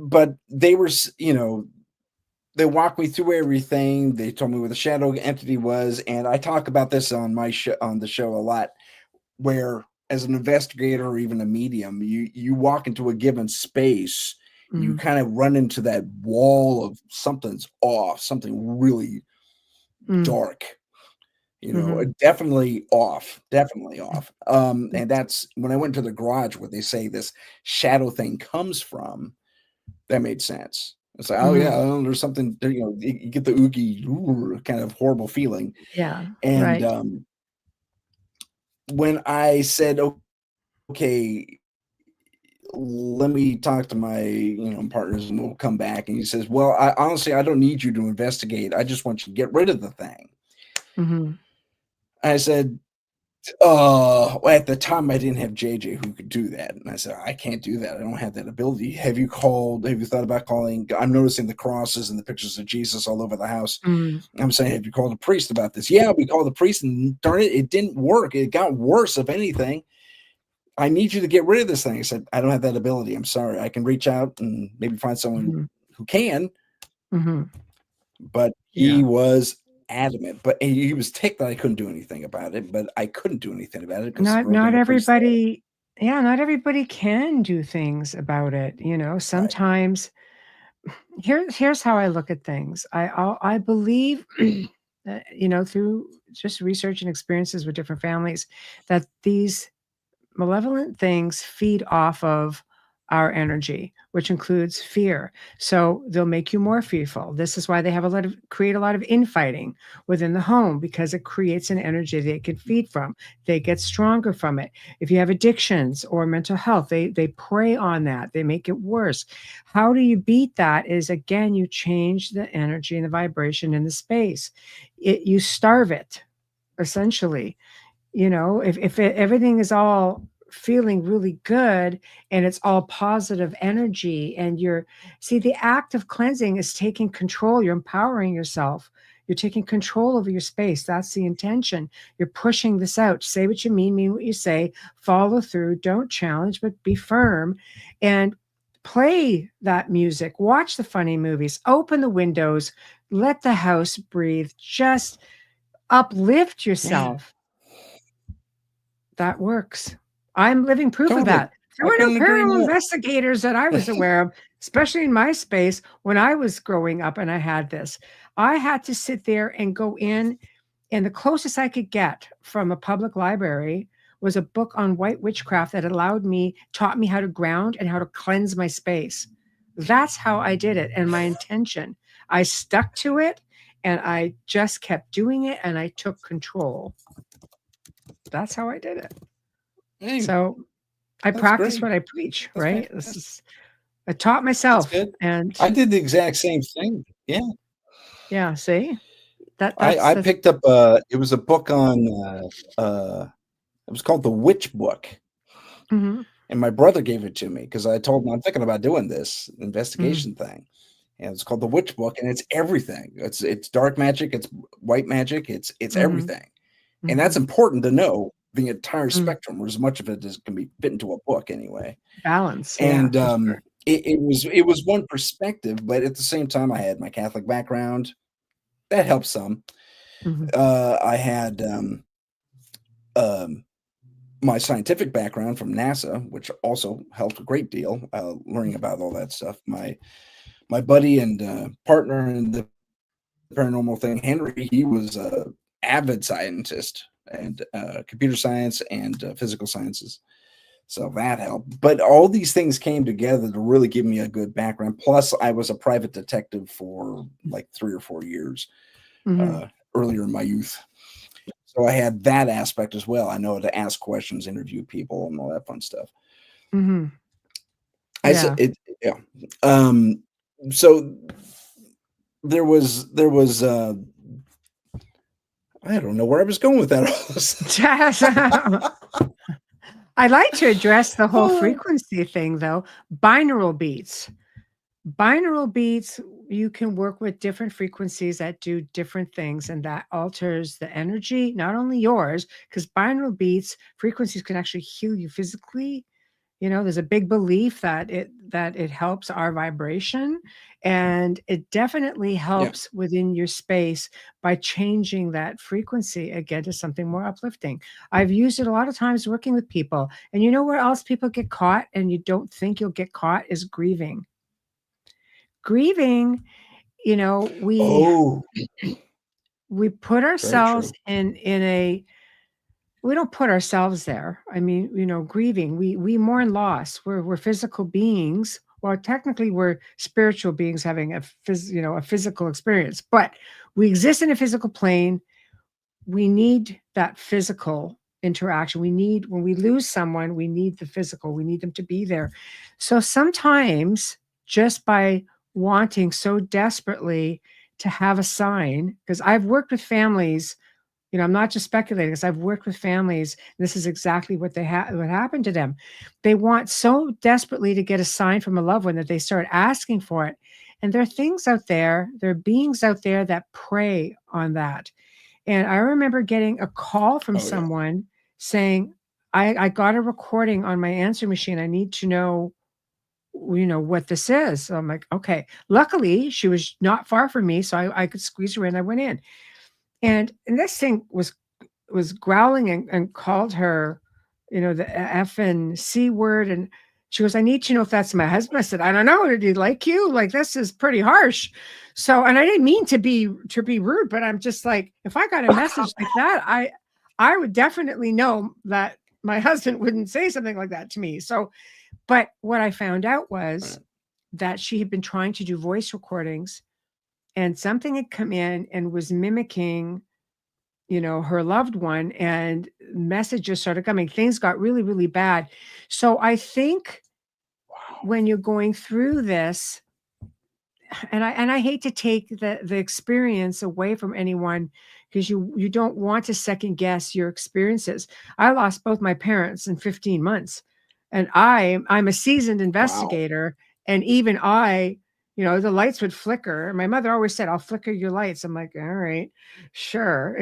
but they were, they walked me through everything. They told me what the shadow entity was, and I talk about this on my on the show a lot, where as an investigator or even a medium, you walk into a given space, you kind of run into that wall of something's off, something really dark. Definitely off. And that's when I went to the garage where they say this shadow thing comes from. That made sense. It's like, oh yeah, there's something there, you get the oogie kind of horrible feeling. Yeah. And right. When I said, okay, let me talk to my partners and we'll come back, and he says, well, I don't need you to investigate. I just want you to get rid of the thing. I said, at the time I didn't have JJ who could do that. And I said, I can't do that. I don't have that ability. Have you thought about calling? I'm noticing the crosses and the pictures of Jesus all over the house. I'm saying, have you called a priest about this? Yeah, we called the priest, and darn it, it didn't work. It got worse, if anything. I need you to get rid of this thing. I said, I don't have that ability. I'm sorry. I can reach out and maybe find someone who can. But he was adamant, but he was ticked that I couldn't do anything about it, but I couldn't do anything about it. Not everybody, not everybody can do things about it. Sometimes here's how I look at things. I believe, through just research and experiences with different families, that these malevolent things feed off of our energy, which includes fear. So they'll make you more fearful. This is why they have create a lot of infighting within the home, because it creates an energy they can feed from. They get stronger from it. If you have addictions or mental health, they prey on that. They make it worse. How do you beat that? Is, again, you change the energy and the vibration in the space. You starve it, essentially. If everything is all feeling really good and it's all positive energy, and the act of cleansing is taking control. You're empowering yourself. You're taking control over your space. That's the intention. You're pushing this out. Say what you mean what you say, follow through, don't challenge, but be firm, and play that music, watch the funny movies, open the windows, let the house breathe, just uplift yourself. That works. I'm living proof of that. There were no paranormal investigators that I was aware of, especially in my space when I was growing up and I had this. I had to sit there and go in, and the closest I could get from a public library was a book on white witchcraft that taught me how to ground and how to cleanse my space. That's how I did it, and my intention. I stuck to it, and I just kept doing it, and I took control. That's how I did it. So I practice what I preach, right? I taught myself, and I did the exact same thing. Yeah. Yeah. See, I picked up it was a book on it was called The Witch Book. And my brother gave it to me because I told him I'm thinking about doing this investigation thing. And it's called The Witch Book, and it's everything. It's dark magic, it's white magic, it's everything. And that's important to know, the entire spectrum, or as much of it as can be fit into a book anyway. Balance. And it was one perspective, but at the same time, I had my Catholic background. That helped some. I had my scientific background from NASA, which also helped a great deal, learning about all that stuff. My buddy and partner in the paranormal thing, Henry, he was avid scientist and computer science and physical sciences. So that helped. But all these things came together to really give me a good background. Plus, I was a private detective for like 3 or 4 years earlier in my youth. So I had that aspect as well. I know how to ask questions, interview people, and all that fun stuff. Yeah. Yeah. So there was I don't know where I was going with that. I'd like to address the whole frequency thing, though. Binaural beats. Binaural beats, you can work with different frequencies that do different things, and that alters the energy, not only yours, because binaural beats frequencies can actually heal you physically. There's a big belief that it helps our vibration, and it definitely helps within your space by changing that frequency again to something more uplifting. I've used it a lot of times working with people, and you know where else people get caught and you don't think you'll get caught is grieving. Grieving, we put ourselves in a we don't put ourselves there. I mean, grieving, we mourn loss. We're physical beings. Well, technically we're spiritual beings having a physical experience, but we exist in a physical plane. We need that physical interaction. When we lose someone, we need the physical. We need them to be there. So sometimes just by wanting so desperately to have a sign, because I've worked with families, I'm not just speculating, because I've worked with families. This is exactly what what happened to them. They want so desperately to get a sign from a loved one that they start asking for it. And there are things out there, there are beings out there that prey on that. And I remember getting a call from someone saying, I got a recording on my answer machine. I need to know, what this is. So I'm like, okay. Luckily, she was not far from me, so I could squeeze her in. I went in. And this thing was growling and called her, the F and C word. And she goes, I need to know if that's my husband. I said, I don't know. Did he like you? Like, this is pretty harsh. So, and I didn't mean to be rude, but I'm just like, if I got a message like that, I would definitely know that my husband wouldn't say something like that to me. So, but what I found out was that she had been trying to do voice recordings, and something had come in and was mimicking, her loved one, and messages started coming. Things got really, really bad. So I think when you're going through this, and I hate to take the experience away from anyone, because you don't want to second guess your experiences. I lost both my parents in 15 months, and I'm a seasoned investigator, and even the lights would flicker. My mother always said, I'll flicker your lights. I'm like, all right, sure.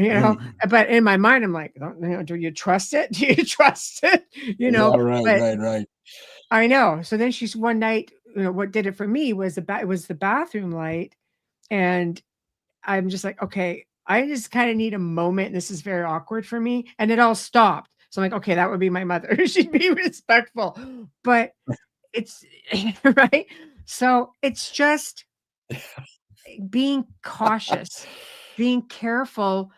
But in my mind, I'm like, do you trust it? Do you trust it? Yeah, right. I know. So then she's one night, what did it for me was it was the bathroom light. And I'm just like, okay, I just kind of need a moment. This is very awkward for me. And it all stopped. So I'm like, okay, that would be my mother. She'd be respectful. But it's right. So it's just being cautious, being careful,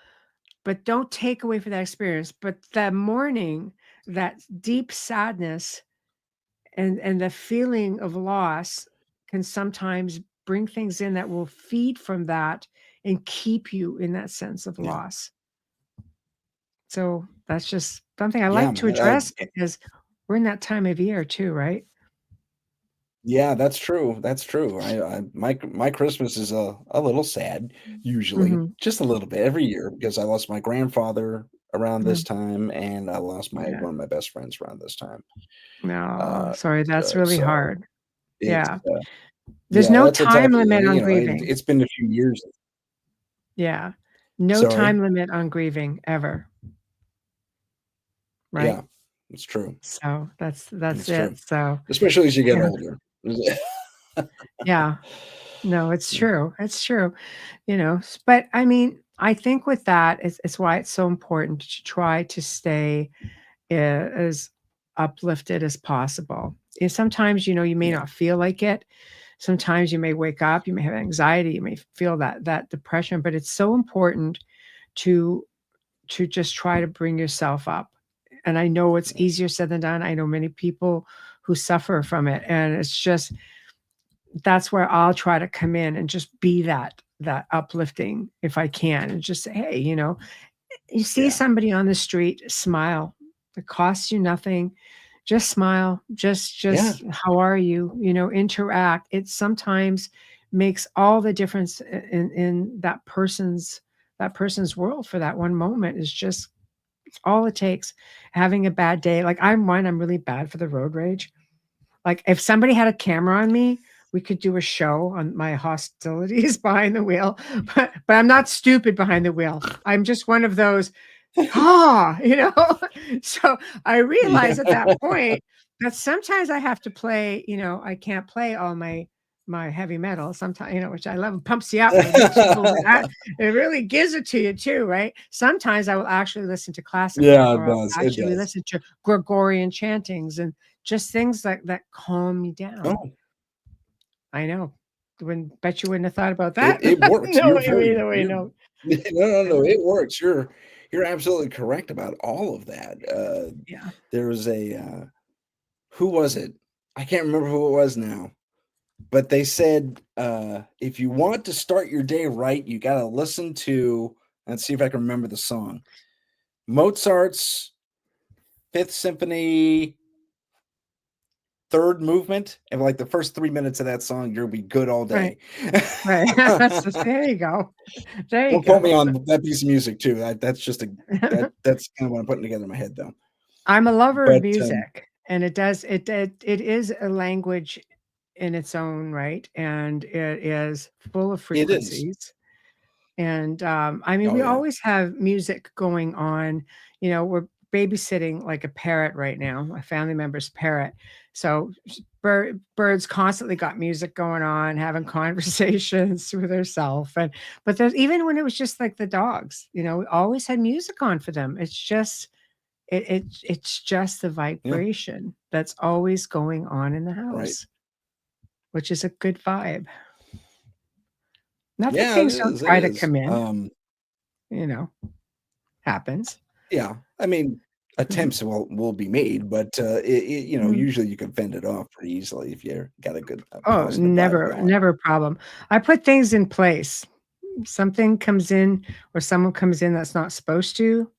but don't take away from that experience. But that mourning, that deep sadness, and the feeling of loss can sometimes bring things in that will feed from that and keep you in that sense of loss. So that's just something I like to address, because we're in that time of year too, right? Yeah, that's true. That's true. My Christmas is a little sad, usually, just a little bit every year, because I lost my grandfather around this time, and I lost one of my best friends around this time. No, sorry, that's really So hard. it's Yeah. There's no that's a tough, time limit on grieving. it's been a few years. Yeah. No time limit on grieving ever. Right? Yeah, it's true. So that's It's it. true. So Especially as you get older. yeah. No, it's true. It's true. But I mean, I think with that, it's why it's so important to try to stay as uplifted as possible. And sometimes, you may not feel like it. Sometimes you may wake up, you may have anxiety, you may feel that depression, but it's so important to just try to bring yourself up. And I know it's easier said than done. I know many people who suffer from it. And it's just, that's where I'll try to come in and just be that uplifting if I can, and just say, hey, you see somebody on the street, smile. It costs you nothing. Just smile. Just how are you? Interact. It sometimes makes all the difference in that person's world for that one moment. Is just all it takes. Having a bad day. Like I'm really bad for the road rage. Like if somebody had a camera on me, we could do a show on my hostilities behind the wheel, but I'm not stupid behind the wheel. I'm just one of those, So I realized at that point that sometimes I have to play, I can't play all my heavy metal sometimes, which I love. It pumps you up. It makes you go that. It really gives it to you too, right? Sometimes I will actually listen to classical, or I'll actually listen to Gregorian chantings and just things like that calm me down. Oh, I know. Bet you wouldn't have thought about that. it works. No, No, it works. You're absolutely correct about all of that. Yeah. There was a who was it? I can't remember who it was now, but they said if you want to start your day right, you got to listen to. Let's see if I can remember the song. Mozart's Fifth Symphony, third movement, and like the first 3 minutes of that song, you'll be good all day. Right. There you go. Don't quote me on that piece of music too. That's just that's kind of what I'm putting together in my head, though. I'm a lover of music, and it is a language in its own right, and it is full of frequencies. And we always have music going on. We're babysitting like a parrot right now, a family member's parrot. So birds constantly got music going on, having conversations with herself. But there's, even when it was just like the dogs, we always had music on for them. It's just it's just the vibration that's always going on in the house, which is a good vibe. Not that things don't try to come in. Happens. Yeah, I mean, attempts will be made, but usually you can fend it off pretty easily if you got a good. Never a problem. I put things in place. Something comes in, or someone comes in that's not supposed to.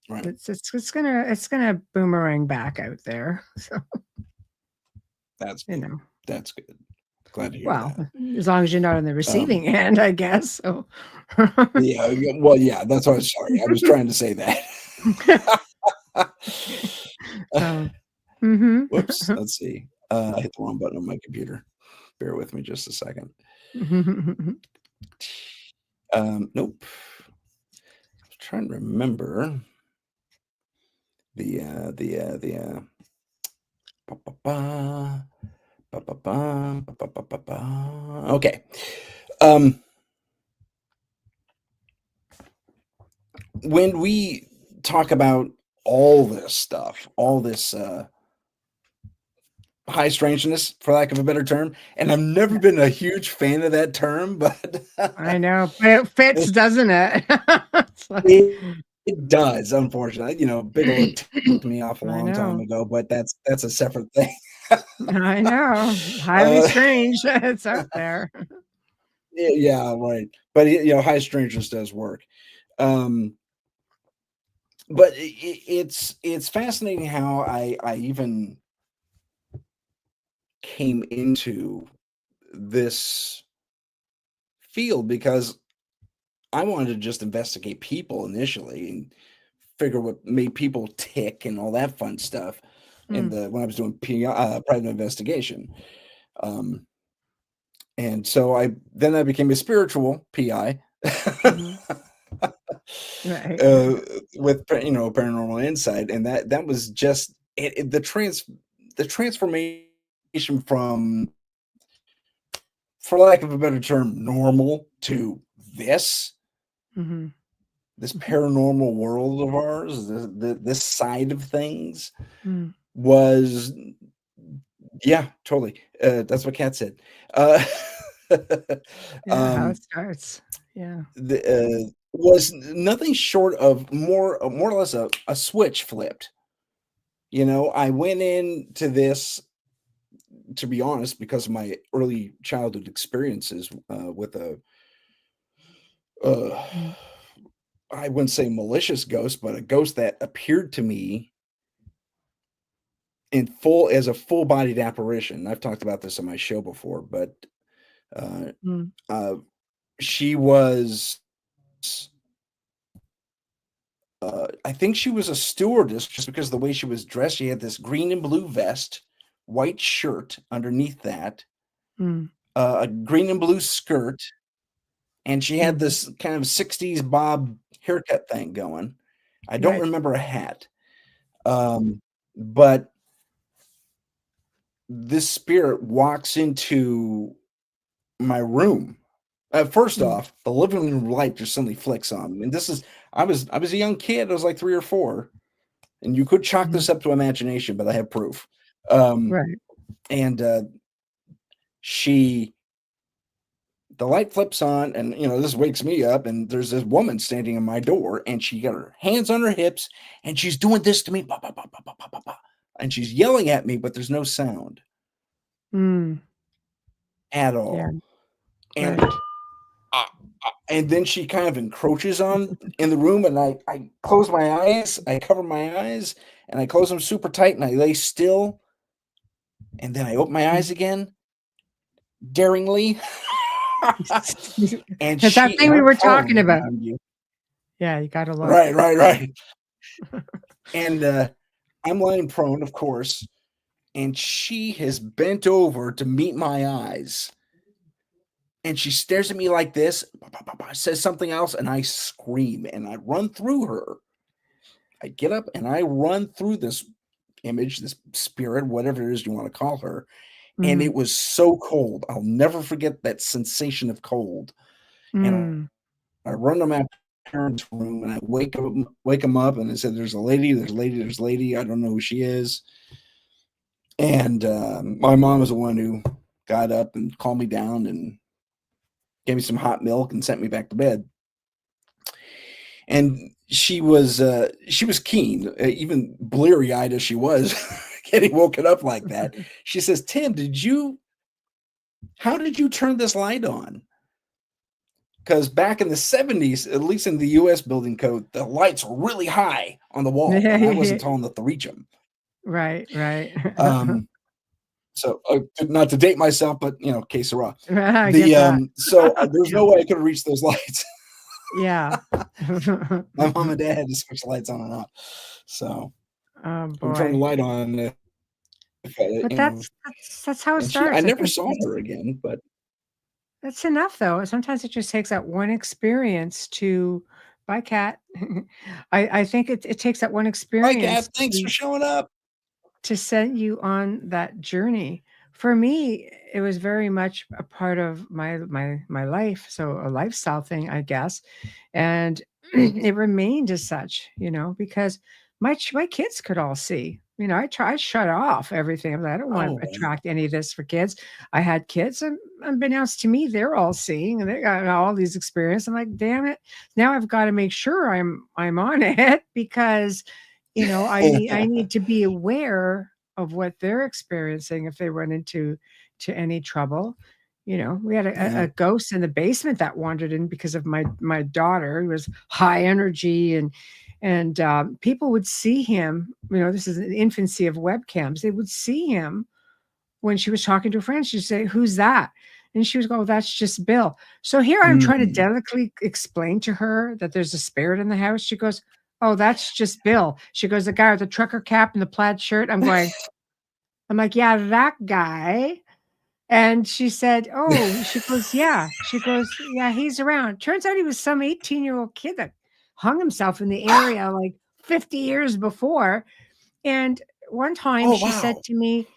Right. It's gonna boomerang back out there. So that's good. That's good. Glad to hear that. As long as you're not on the receiving end, I guess. So yeah. Well, yeah. That's what I was sorry. I was trying to say that. Whoops. Let's see. I hit the wrong button on my computer. Bear with me just a second. Nope. I'm trying to remember okay. When we talk about all this stuff, all this high strangeness, for lack of a better term, and I've never been a huge fan of that term, but I know, but it fits, doesn't it? It does, unfortunately. Bigelow tipped me off a long time ago, but that's a separate thing. I know. Highly strange. It's up there. Yeah, right. But high strangeness does work. But it's fascinating how I even came into this field, because I wanted to just investigate people initially and figure what made people tick and all that fun stuff. When I was doing private investigation, and so I became a spiritual PI. Right. With Paranormal Insight, and that was just the transformation from, for lack of a better term, normal to this paranormal world of ours, this side of things was, yeah, totally. That's what Kat said. How it starts. Yeah. Was nothing short of more or less a switch flipped. I went into this, to be honest, because of my early childhood experiences with uh, Mm. I wouldn't say malicious ghost, but a ghost that appeared to me as a full-bodied apparition. I've talked about this on my show before, but uh, Mm. uh, she was, I think she was a stewardess, just because of the way she was dressed. She had this green and blue vest, white shirt underneath that, Mm. a green and blue skirt, and she had Mm. this kind of 60s bob haircut thing going. I don't Right. remember a hat. But this spirit walks into my room. First Mm. off, the living room light just suddenly flicks on. And I was a young kid. I was like 3 or 4, and you could chalk Mhm. this up to imagination, but I have proof. Um, Right. and she the light flips on, and this wakes me up, and there's this woman standing in my door, and she got her hands on her hips, and she's doing this to me, bah, bah, bah, bah, bah, bah, bah, bah, and she's yelling at me, but there's no sound Mm. at Yeah. all. And Right. and then she kind of encroaches on in the room, and I close my eyes, I cover my eyes, and I close them super tight, and I lay still, and then I open my eyes Mm. again, daringly, and It's that thing we I'm were prone talking about. around you. Yeah, you gotta look. Right, right, right. And I'm lying prone, of course, and she has bent over to meet my eyes, and she stares at me like this, says something else, and I scream, and I run through her. I get up and I run through this image, this spirit, whatever it is you want to call her, and it Mhm. was so cold. I'll never forget that sensation of cold. And Mm. I run to my parents' room, and I wake them up, and I said, "There's a lady, there's a lady, there's a lady. I don't know who she is." And my mom was the one who got up and calmed me down and gave me some hot milk and sent me back to bed. And she was keen, even bleary eyed as she was, getting woken up like that. She says, "Tim, how did you turn this light on?" Because back in the 70s, at least in the US building code, the lights were really high on the wall, and I wasn't tall enough to reach them. Right, right. So not to date myself, but que sera. I get that. There's no way I could have reached those lights. Yeah. My mom and dad had to switch the lights on and off. So Oh, we turned the boy. light on. But that's how it And I starts. I never think saw her again, but that's enough, though. Sometimes it just takes that one experience to bye, cat. I think it takes that one hi, Kat, experience thanks for showing up. to send you on that journey. For me, it was very much a part of my life, so a lifestyle thing, I guess, and it remained as such, because my kids could all see. I shut off everything. I'm like, I don't want Oh, to wow. attract any of this for kids. I had kids, and unbeknownst to me, they're all seeing, and they got all these experiences. I'm like, damn it! Now I've got to make sure I'm on it because I need to be aware of what they're experiencing if they run into any trouble. We had a, Yeah. a ghost in the basement that wandered in because of my daughter, who was high energy, and people would see him. This is the infancy of webcams. They would see him when she was talking to a friend. She'd say, "Who's that?" And she would go, "That's just Bill." So here I'm trying to Mm. delicately explain to her that there's a spirit in the house. She goes, "Oh, that's just Bill." She goes, "The guy with the trucker cap and the plaid shirt." I'm like, "Yeah, that guy." And she said, "Oh," she goes, "Yeah." She goes, "Yeah, he's around." Turns out he was some 18-year-old kid that hung himself in the area like 50 years before. And one time Oh, she said wow. to me,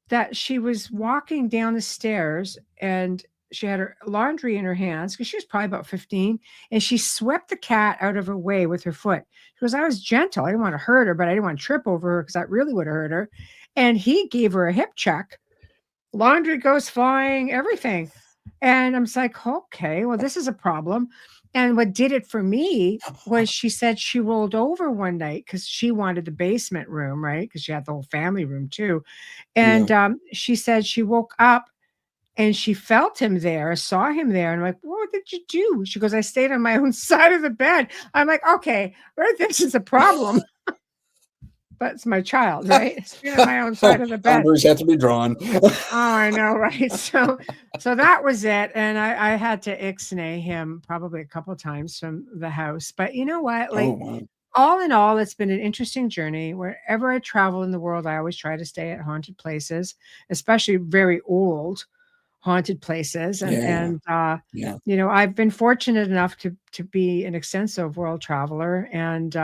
that she was walking down the stairs and she had her laundry in her hands because she was probably about 15, and she swept the cat out of her way with her foot. She goes, "I was gentle. I didn't want to hurt her, but I didn't want to trip over her because that really would have hurt her." And he gave her a hip check. Laundry goes flying, everything. And I'm just like, okay, well, this is a problem. And what did it for me was she said she rolled over one night because she wanted the basement room, right? Because she had the whole family room too. And she said she woke up and she felt him there, saw him there. And I'm like, what did you do? She goes, I stayed on my own side of the bed. I'm like, okay, right, this is a problem. But it's my child, right? Staying on my own side of the bed. Boundaries have to be drawn. Oh, I know, right? So that was it. And I had to ixnay him probably a couple times from the house. But you know what? Like, Wow. all in all, it's been an interesting journey. Wherever I travel in the world, I always try to stay at haunted places, especially very old haunted places. And you know, I've been fortunate enough to be an extensive world traveler and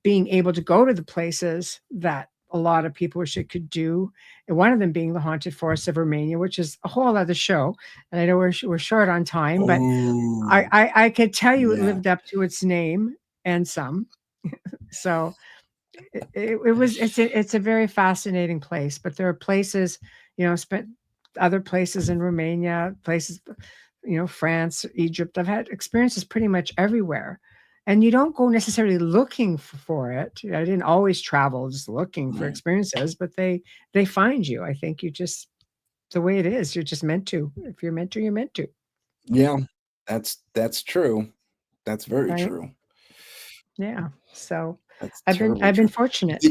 being able to go to the places that a lot of people wish it could do. And one of them being the haunted forests of Romania, which is a whole other show. And I know we're short on time, but I could tell you it lived up to its name and some. So it's a very fascinating place. But there are places, you know, spent other places in Romania, places, you know, France, Egypt. I've had experiences pretty much everywhere. And you don't go necessarily looking for it. I didn't always travel just looking for experiences, but they find you. I think you just, the way it is, you're just meant to. If you're meant to, you're meant to. Yeah, that's true. That's very true. Yeah. So That's I've been fortunate.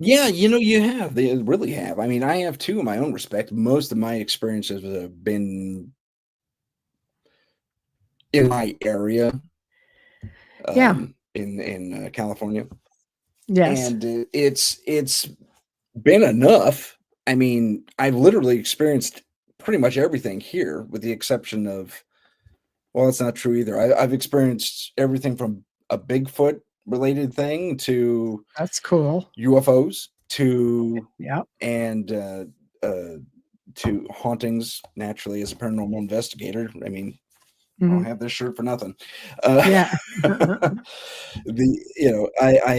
Yeah, you know, you have. They really have. I mean, I have too in my own respect. Most of my experiences have been in my area. In California. Yes. And it's been enough. I mean, I've literally experienced pretty much everything here, with the exception of, well, that's not true either. I've experienced everything from a Bigfoot related thing to That's cool. UFOs to and to hauntings. Naturally, as a paranormal investigator, I mean, I don't have this shirt for nothing. You know, I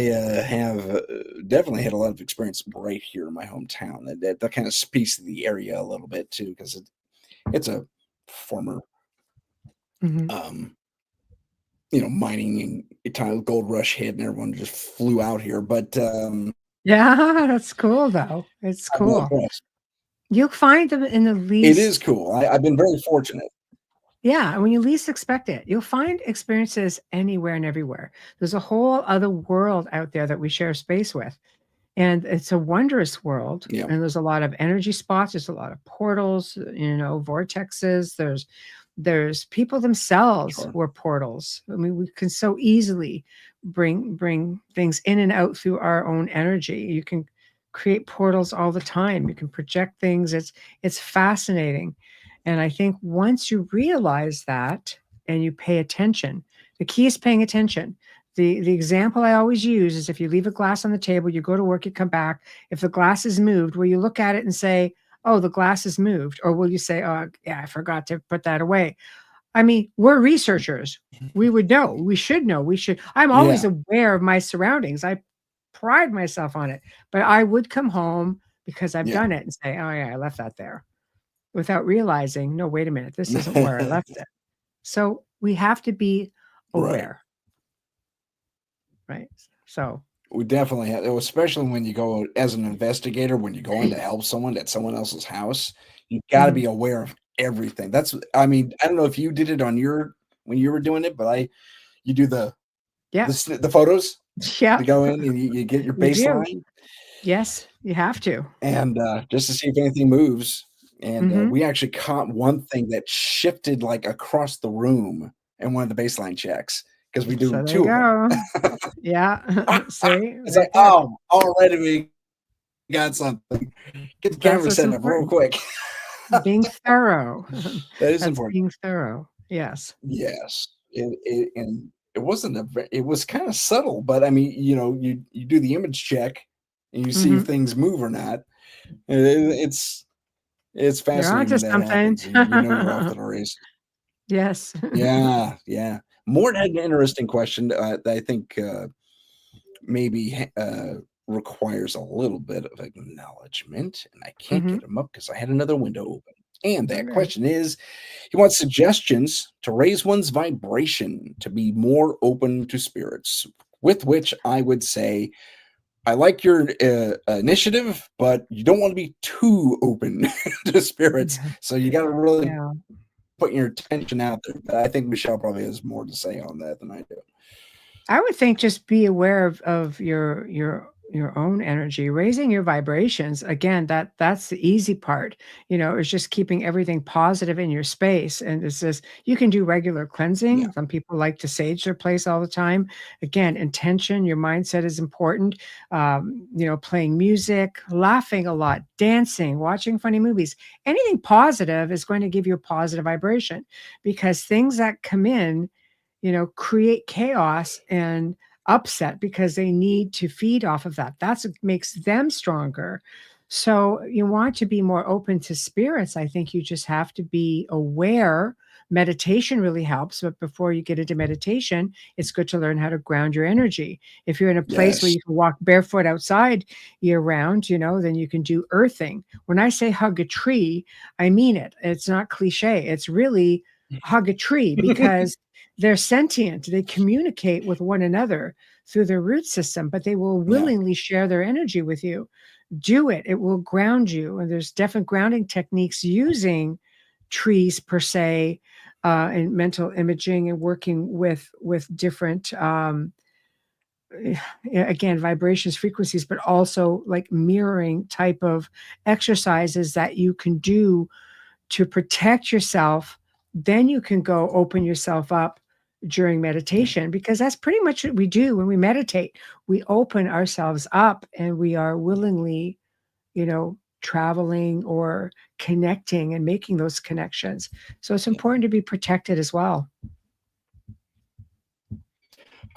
have definitely had a lot of experience right here in my hometown. That kind of speaks to the area a little bit too, because it's a former you know, mining and time of gold rush hit and everyone just flew out here. But yeah, that's cool though. It's cool. You'll find them in the least. It is cool. I've been very fortunate. Yeah, when you least expect it, you'll find experiences anywhere and everywhere. There's a whole other world out there that we share space with. And it's a wondrous world. And there's a lot of energy spots. There's a lot of portals, you know, vortexes. There's people themselves who are portals. I mean, we can so easily bring things in and out through our own energy. You can create portals all the time. You can project things. It's fascinating. And I think once you realize that and you pay attention, the key is paying attention. The example I always use is, if you leave a glass on the table, you go to work, you come back. If the glass is moved, will you look at it and say, oh, the glass is moved? Or will you say, oh, yeah, I forgot to put that away? I mean, we're researchers. We would know. We should know. I'm always aware of my surroundings. I pride myself on it. But I would come home, because I've done it, and say, oh, yeah, I left that there, without realizing, no, wait a minute, this isn't where I left it. So we have to be aware. Right. So we definitely have, especially when you go as an investigator, when you go in to help someone at someone else's house, you've got to be aware of everything. I mean, I don't know if you did it on when you were doing it, but you do the photos. To go in and you get your baseline. Yes, you have to. And just to see if anything moves. And we actually caught one thing that shifted like across the room in one of the baseline checks, because we do two of them. See? It's like, oh, already we got something. Get the camera set up real quick. Being thorough. That is important. Being thorough. Yes. Yes. And it wasn't it was kind of subtle, but I mean, you know, you do the image check and you see if things move or not. It's fascinating. You're onto something. You know you're off to the race. Yes. Yeah. Mort had an interesting question that I think maybe requires a little bit of acknowledgement, and I can't get him up because I had another window open. And that Okay. question is, he wants suggestions to raise one's vibration to be more open to spirits, with which I would say, I like your initiative, but you don't want to be too open to spirits. Yeah. So you got to really Yeah. put your attention out there. But I think Michelle probably has more to say on that than I do. I would think just be aware of your own energy, raising your vibrations. Again, that's the easy part. Is just keeping everything positive in your space. And it's just you can do regular Yeah. cleansing. Some people like to sage their place all the time. Again, intention, your mindset is important. Playing music, laughing a lot, dancing, watching funny movies. Anything positive is going to give you a positive vibration because things that come in create chaos and upset because they need to feed off of that. That's what makes them stronger. So you want to be more open to spirits. I think you just have to be aware. Meditation really helps, but before you get into meditation, it's good to learn how to ground your energy. If you're in a place where Yes. you can walk barefoot outside year round, then you can do earthing. When I say hug a tree, I mean it. It's not cliche. It's really hug a tree because they're sentient. They communicate with one another through their root system, but they will Yeah. willingly share their energy with you. Do it. It will ground you. And there's different grounding techniques using trees per se, and mental imaging and working with different again, vibrations, frequencies, but also like mirroring type of exercises that you can do to protect yourself. Then you can go open yourself up during meditation because that's pretty much what we do when we meditate. We open ourselves up and we are willingly, traveling or connecting and making those connections. So it's important to be protected as well.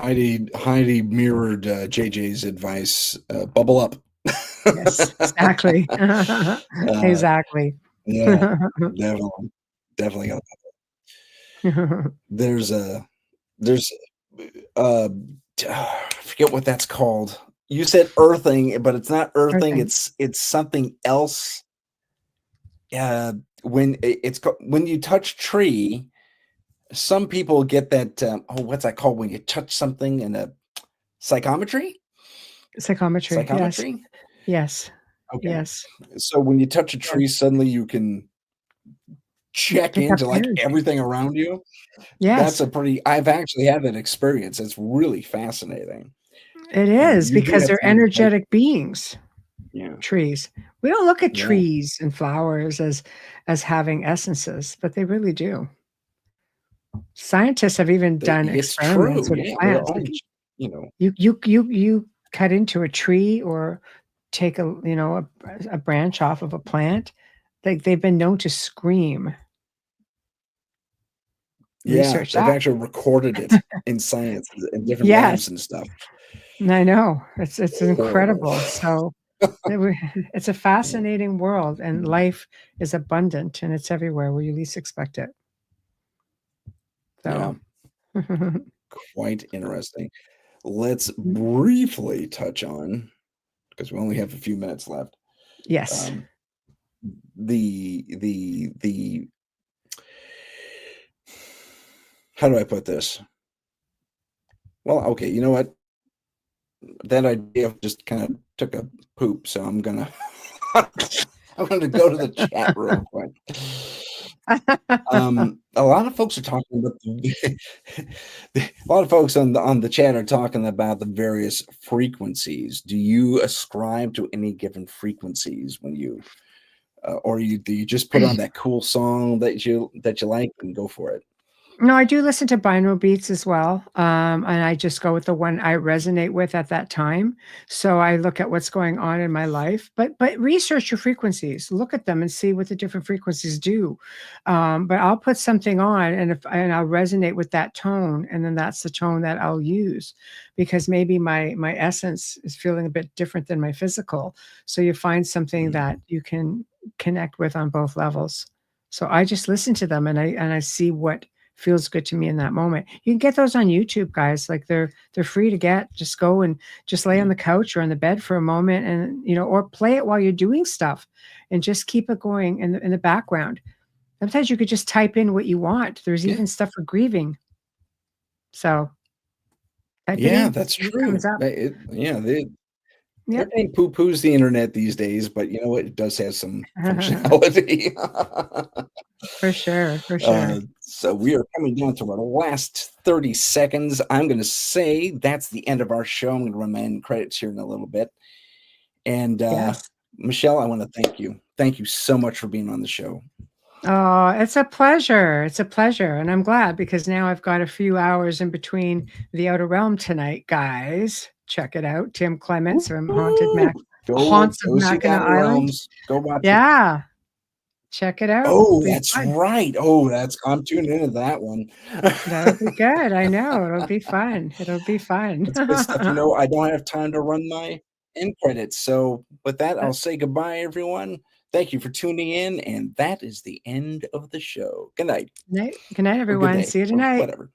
Heidi mirrored JJ's advice. Bubble up. Yes, exactly. Exactly. Yeah, definitely got. There's I forget what that's called. You said earthing, but it's not earthing. Earthing. It's something else. When you touch tree, some people get that. What's that called? When you touch something in a psychometry? Psychometry. Yes. Psychometry. Yes. Okay. Yes. So when you touch a tree, Yes. suddenly you can check Pick up into like energy. everything around you. Yes. I've actually had that experience. It's really fascinating. It And is you do because have to they're be like, energetic beings, yeah, trees. We don't look at yeah. trees and flowers as having essences, but they really do. Scientists have even done It's true. experiments with Yeah, they're plants. all, Like you know, you cut into a tree or take a branch off of a plant. Like they've been known to scream. yeah, Research they've that. actually recorded it in science in different Yes, labs and stuff. I know. It's incredible. So it's a fascinating world, and life is abundant, and it's everywhere where you least expect it. Yeah, So, quite interesting. Let's briefly touch on, because we only have a few minutes left. yes. The how do I put this? Well, okay, you know what? That idea just kind of took a poop, so I'm gonna I'm gonna go to the chat real quick. A lot of folks are talking about a lot of folks on the chat are talking about the various frequencies. Do you ascribe to any given frequencies when you or do you just put on that cool song that you like and go for it? No, I do listen to binaural beats as well, and I just go with the one I resonate with at that time. So I look at what's going on in my life, but research your frequencies, look at them, and see what the different frequencies do. But I'll put something on, and I'll resonate with that tone, and then that's the tone that I'll use, because maybe my essence is feeling a bit different than my physical. So you find something that you can connect with on both levels. So I just listen to them, and I see what feels good to me in that moment. You can get those on YouTube, guys. Like they're free to get. Just go and just lay on the couch or on the bed for a moment, and or play it while you're doing stuff, and just keep it going in the background. Sometimes you could just type in what you want. There's even stuff for grieving. So type it Yeah, in, that's see what true. comes up. Yep. Everybody poo-poos the internet these days, but you know what? It does have some functionality. For sure, for sure. So we are coming down to our last 30 seconds. I'm going to say that's the end of our show. I'm going to run my end credits here in a little bit. And Yes. Michelle, I want to thank you. Thank you so much for being on the show. Oh, it's a pleasure. It's a pleasure. And I'm glad because now I've got a few hours in between the Outer Realm tonight, guys. Check it out. Tim Clements from Haunts of Mackinac Island. Go watch it. Yeah. Check it out. Oh, that's right. Oh, I'm tuning into that one. That'll be good. I know. It'll be fun. It'll be fun. It's good stuff. I don't have time to run my end credits. So with that, I'll say goodbye, everyone. Thank you for tuning in. And that is the end of the show. Good night. Good night, everyone. See you tonight. Whatever.